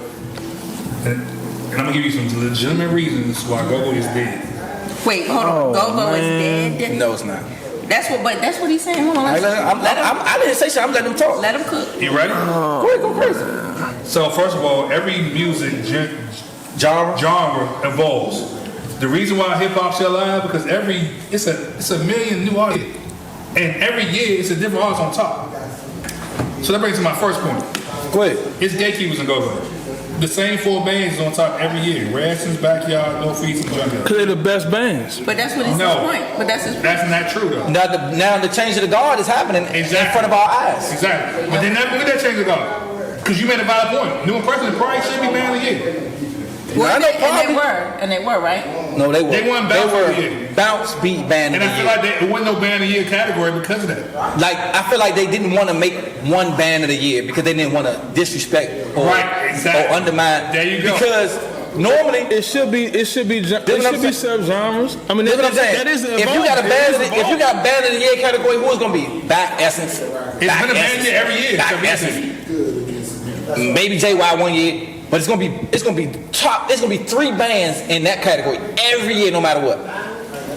and I'm gonna give you some legitimate reasons why Go-Go is dead. Wait, hold on. Go-Go is dead? No, it's not. That's what he's saying. Hold on. I didn't say shit. I'm letting him talk. Let him cook. You ready? Go ahead, go crazy. So first of all, every music genre evolves. The reason why hip hop's still alive because it's a million new artists. And every year, it's a different artist on top. So that brings me to my first point. Go ahead. It's gatekeepers and go-go. The same 4 bands is on top every year. Radson's, Backyard, Northeast, and Junkyard. Because they're the best bands. But that's what his point. But that's his point. That's not true, though. Now the change of the guard is happening in front of our eyes. Exactly. But they're not going to get that change of guard. Because you made a valid point. New Impressions probably should be band of the year. Well, and they were, right? No, they were. They won Bounce They of the were Year. Bounce Beat Band of And the I feel Year. like it wasn't no band of the year category because of that. Like, I feel like they didn't want to make one band of the year because they didn't want to disrespect or undermine. There you go. Because normally it should be sub-genres. I mean, that's what I'm saying. That is If you got a band, if you got band of the year category, who is going to be? Back Essence. It's been a band of the year every year. Back Essence. Maybe JY one year. But it's gonna be top. It's gonna be 3 bands in that category every year, no matter what.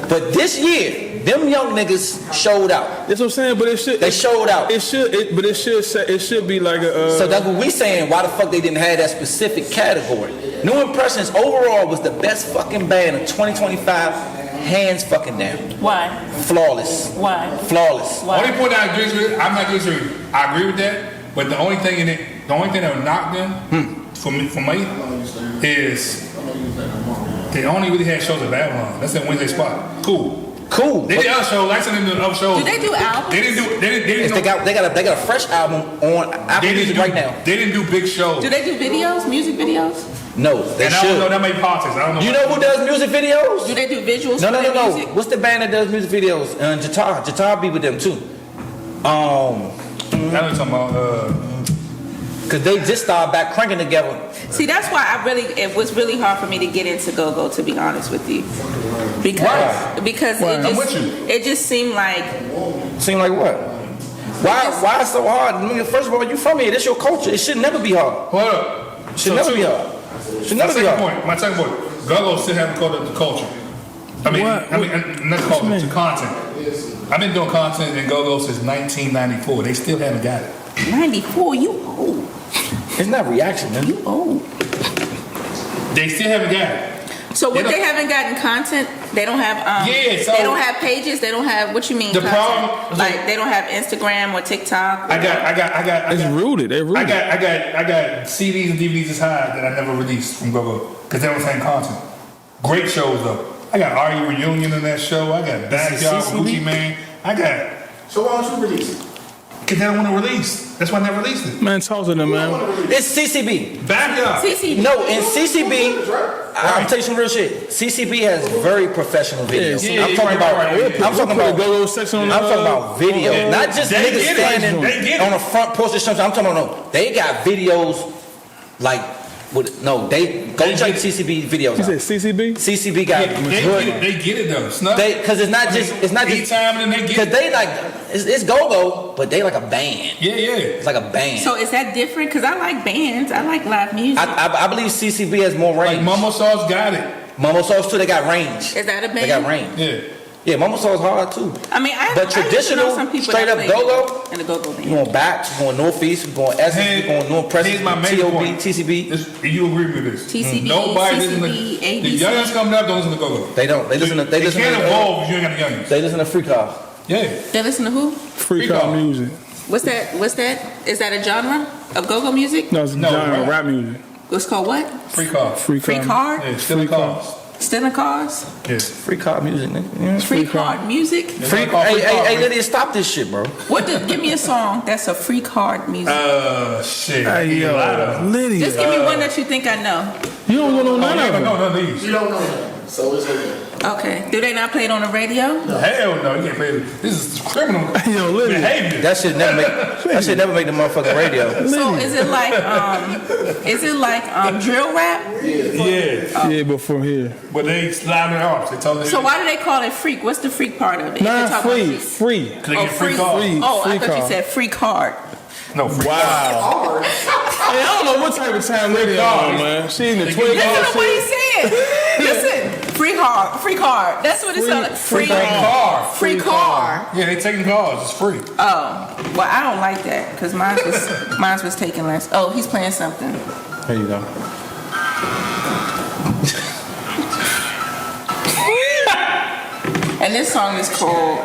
But this year, them young niggas showed out. That's what I'm saying. But they showed out. It should be like a. So that's what we saying. Why the fuck they didn't have that specific category? New Impressions overall was the best fucking band of 2025, hands fucking down. Why? Flawless. Why? Flawless. Why? Only point I agree with, I'm not agree with. I agree with that. But the only thing that would knock them for me is they only really had shows at Babylon. That's that Wednesday spot. Cool. Cool. They did other shows. Like some of the other shows. Do they do albums? They didn't They got a fresh album on Apple Music right now. They didn't do big shows. Do they do videos, music videos? No, they and should. I don't know, that may be politics. I don't know. You know who does music videos? Do they do visuals? No. Music? What's the band that does music videos? Jatar be with them too. I know you're talking about. Cause they just started back cranking together. See, that's why it was really hard for me to get into go-go, to be honest with you, because it just seemed like. Seem like what? Why it's so hard? I mean, first of all, you from here. This your culture. It should never be hard. Hold up. Should never be hard. Should never be hard. My second point. Go-go still haven't called it the culture. I mean, let's call it the content. I've been doing content in go-go since 1994. They still haven't got it. 94, you old. It's not reaction, man. You old. They still haven't got it. So what they haven't gotten content? They don't have they don't have pages. They don't have what you mean. The content? problem, like they don't have Instagram or TikTok. I got. It's rooted. They're rooted. I got CDs and DVDs this high that I never released from go-go because they don't have content. Great shows though. I got Are You Reunion in that show. I got Backyard with Gucci Mane. I got. So why don't you release it? Because they don't want to release. That's why I never released it. Man, talk to them, man. It's CCB. Backyard. CCB. No, in CCB, I'm tell you some real shit. CCB has very professional videos. I'm talking about go-go section on I'm talking about videos, not just They niggas get it. standing They get it. on the front porch or something. I'm talking about no. They got videos like they go check CCB videos. You out. said CCB? CCB got They get it though. because it's not just time and they get because they like it's go-go, but they like a band. Yeah. It's like a band. So is that different? Because I like bands. I like live music. I believe CCB has more range. Like Momo Sauce got it. Momo Sauce too. They got range. Is that a band? They got range. Yeah, Momo Sauce hard too. I mean, But traditional, straight up go-go, and the go-go band. you going back, you going Northeast, you going Essence, you going North Preston, Here's my main TOB, point. TCB. You agree with this? TCB, Nobody CCB, listen to ABC. the youngins coming up. Don't listen to go-go. They don't. They listen to. They listen can't to. evolve if you ain't got the youngins. They listen to Free Car. Yeah. They listen to who? Free car music. What's that? Is that a genre of go-go music? No, it's genre rap music. It's called what? Free car. Free car. Free car? Yeah, stealing cars. Stealing cars? Yes. Free Car music, nigga. Yeah. Free card music? Free. Hey, Lydia, stop this shit, bro. Give me a song that's a free card music. Shit. Hey, yo, Lydia. Just give me one that you think I know. You don't know none of them. No, none of these. You don't know that. So it's okay. Okay. Do they not play it on the radio? Hell no, you can't play this. This is criminal Yo, Lydia. behavior. That shit never make the motherfucking radio. So is it like drill rap? Yeah. Yeah, but from here. But they slide it off. They told So why do they call it freak? What's the freak part of it? Nah, If they talk about free. Cause they get free free. cars. Oh, I Free thought you card. said free card. No, free cars. Wow. Hey, I don't know what type of time Lydia on, man. She in the 20 Listen to what he said. Listen, free card. That's what it sounds like. Free car. Free car. Yeah, they taking cars. It's free. Oh, well, I don't like that because mine was taken last. Oh, he's playing something. There you go. And this song is called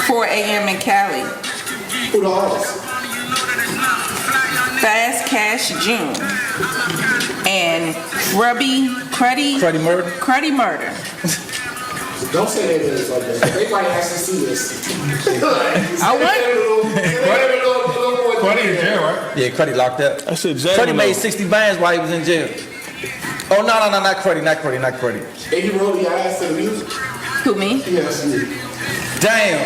4 a.m. in Cali. Who the artist? Fast Cash June. And Cruddy Murder. Don't say that names like that. They might actually see this. I went. Cruddy in jail, right? Yeah, Cruddy locked up. I said jail. Cruddy made 60 bands while he was in jail. Oh, no, not Cruddy. And you roll your eyes to the music? Who, me? Yes, you. Damn.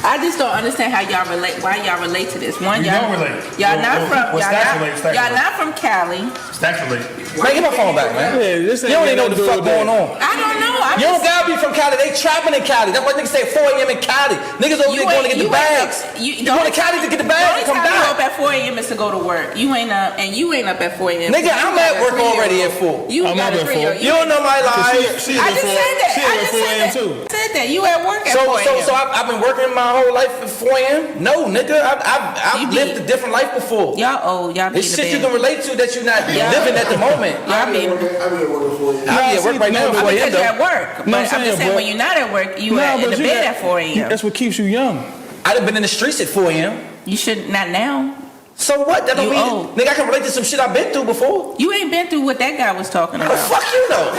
I just don't understand how y'all relate. Why y'all relate to this? One, We y'all don't relate. Y'all not from. Well, Y'all Stacks not. relate, Y'all not from Cali. Stacks relate. Man, get my phone back, man. Yeah, this You don't even know what the fuck going on. I don't know. You don't gotta be from Cali. They trapping in Cali. That's why niggas say 4 a.m. in Cali. Niggas over there going to get the bags. You going to Cali to get the bags and come The only time you up down. at 4 a.m. is to go to work. You ain't up, and you ain't up at 4 a.m. Nigga, I'm at work already at 4. You I'm got up a at 3-year-old. 4. You don't know my life. She I just said that. She I at just 4 a.m. said too. that. Said that. You at work at 4 a.m. So I've been working my whole life at 4 a.m. No, nigga, I've You lived did. a different life before. Y'all old. Y'all be in It's the shit you bed. can relate to that you're not Yeah. living at the moment. Y'all be in the I'm here working for you. I'll be at work right now at 4 a.m. because you're at though. work. But No, I'm just saying, but- when you're not at work, you Nah, are in but the you bed got- at 4 a.m. That's what keeps you young. I'd have been in the streets at 4 a.m. You should not now. So what? That don't You mean, old. nigga, I can relate to some shit I've been through before. You ain't been through what that guy was talking The about. fuck you know?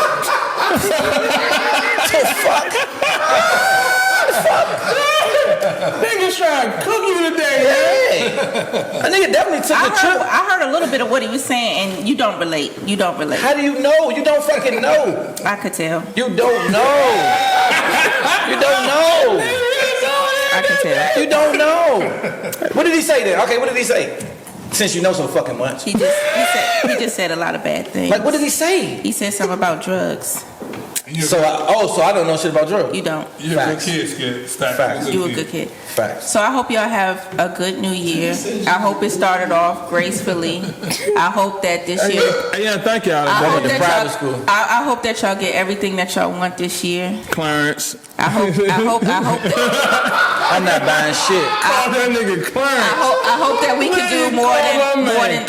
The fuck? Niggas trying to cook you today, Yeah. A nigga definitely took the trip. I heard a little bit of what he was saying, and you don't relate. You don't relate. How do you know? You don't fucking know. I could tell. You don't know. You don't know. I could tell. You don't know. What did he say then? Okay, what did he say? Since you know so fucking much. He just said a lot of bad things. Like, what did he say? He said something about drugs. So I don't know shit about drugs. You don't. You're a good Facts. kid, Skid. Stacks. Facts. You a good kid. Facts. So I hope y'all have a good new year. I hope it started off gracefully. I hope that this year. Yeah, thank y'all. I hope to that private y'all, school. I hope that y'all get everything that y'all want this year. Clarence. I hope that, I'm not buying shit. Call that nigga Clarence. I hope that we can do more than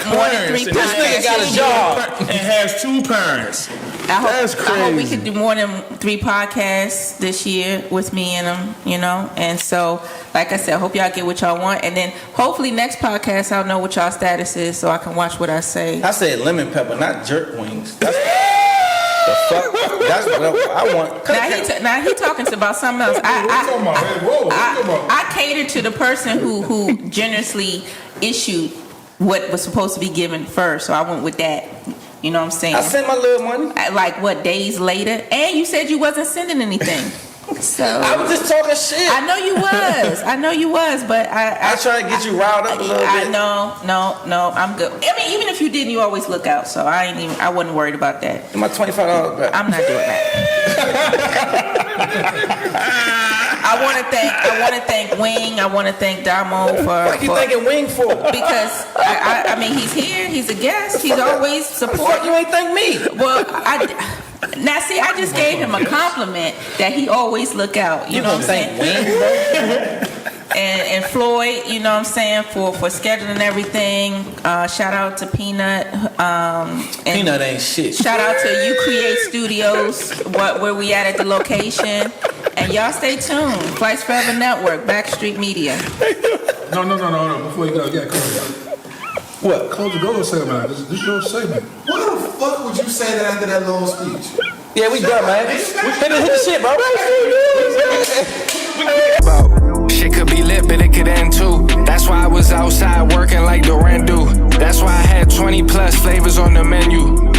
3 This This nigga got a podcasts. job. And has 2 parents. That's I hope we crazy. could do more than 3 podcasts this year with me and them, you know. And so, like I said, I hope y'all get what y'all want. And then hopefully next podcast I'll know what y'all status is so I can watch what I say. I said lemon pepper, not jerk wings. That's the fuck. That's what I want. Now he talking about something else. I catered to the person who generously issued what was supposed to be given first, so I went with that. You know what I'm saying? I sent my little money. Like what, days later? And you said you wasn't sending anything. So I was just talking shit. I know you was, but I try to get you riled up a little bit. No, I'm good. I mean, even if you didn't, you always look out. So I wasn't worried about that. My $25 back. I'm not doing that. I want to thank Wing. I want to thank Damo for. What you thinking wing for? Because I mean, he's here. He's a guest. He's always Fuck, supporting. you ain't thank me. Well, now see, I just gave him a compliment that he always look out. You know what I'm saying? Wing, bro? And Floyd, you know what I'm saying, for scheduling everything. Shout out to Peanut. And Peanut ain't shit. shout out to UCR8 Studios, where we at the location. And y'all stay tuned. Flights Forever Network, Backstreet Media. No. Before you go, yeah, close. What? Close the door segment. This is your segment. Why the fuck would you say that after that long speech? Yeah, we done, man. Hit the shit, bro. Shit could be lit, but it could end too. That's why I was outside working like Duran do. That's why I had 20 plus flavors on the menu.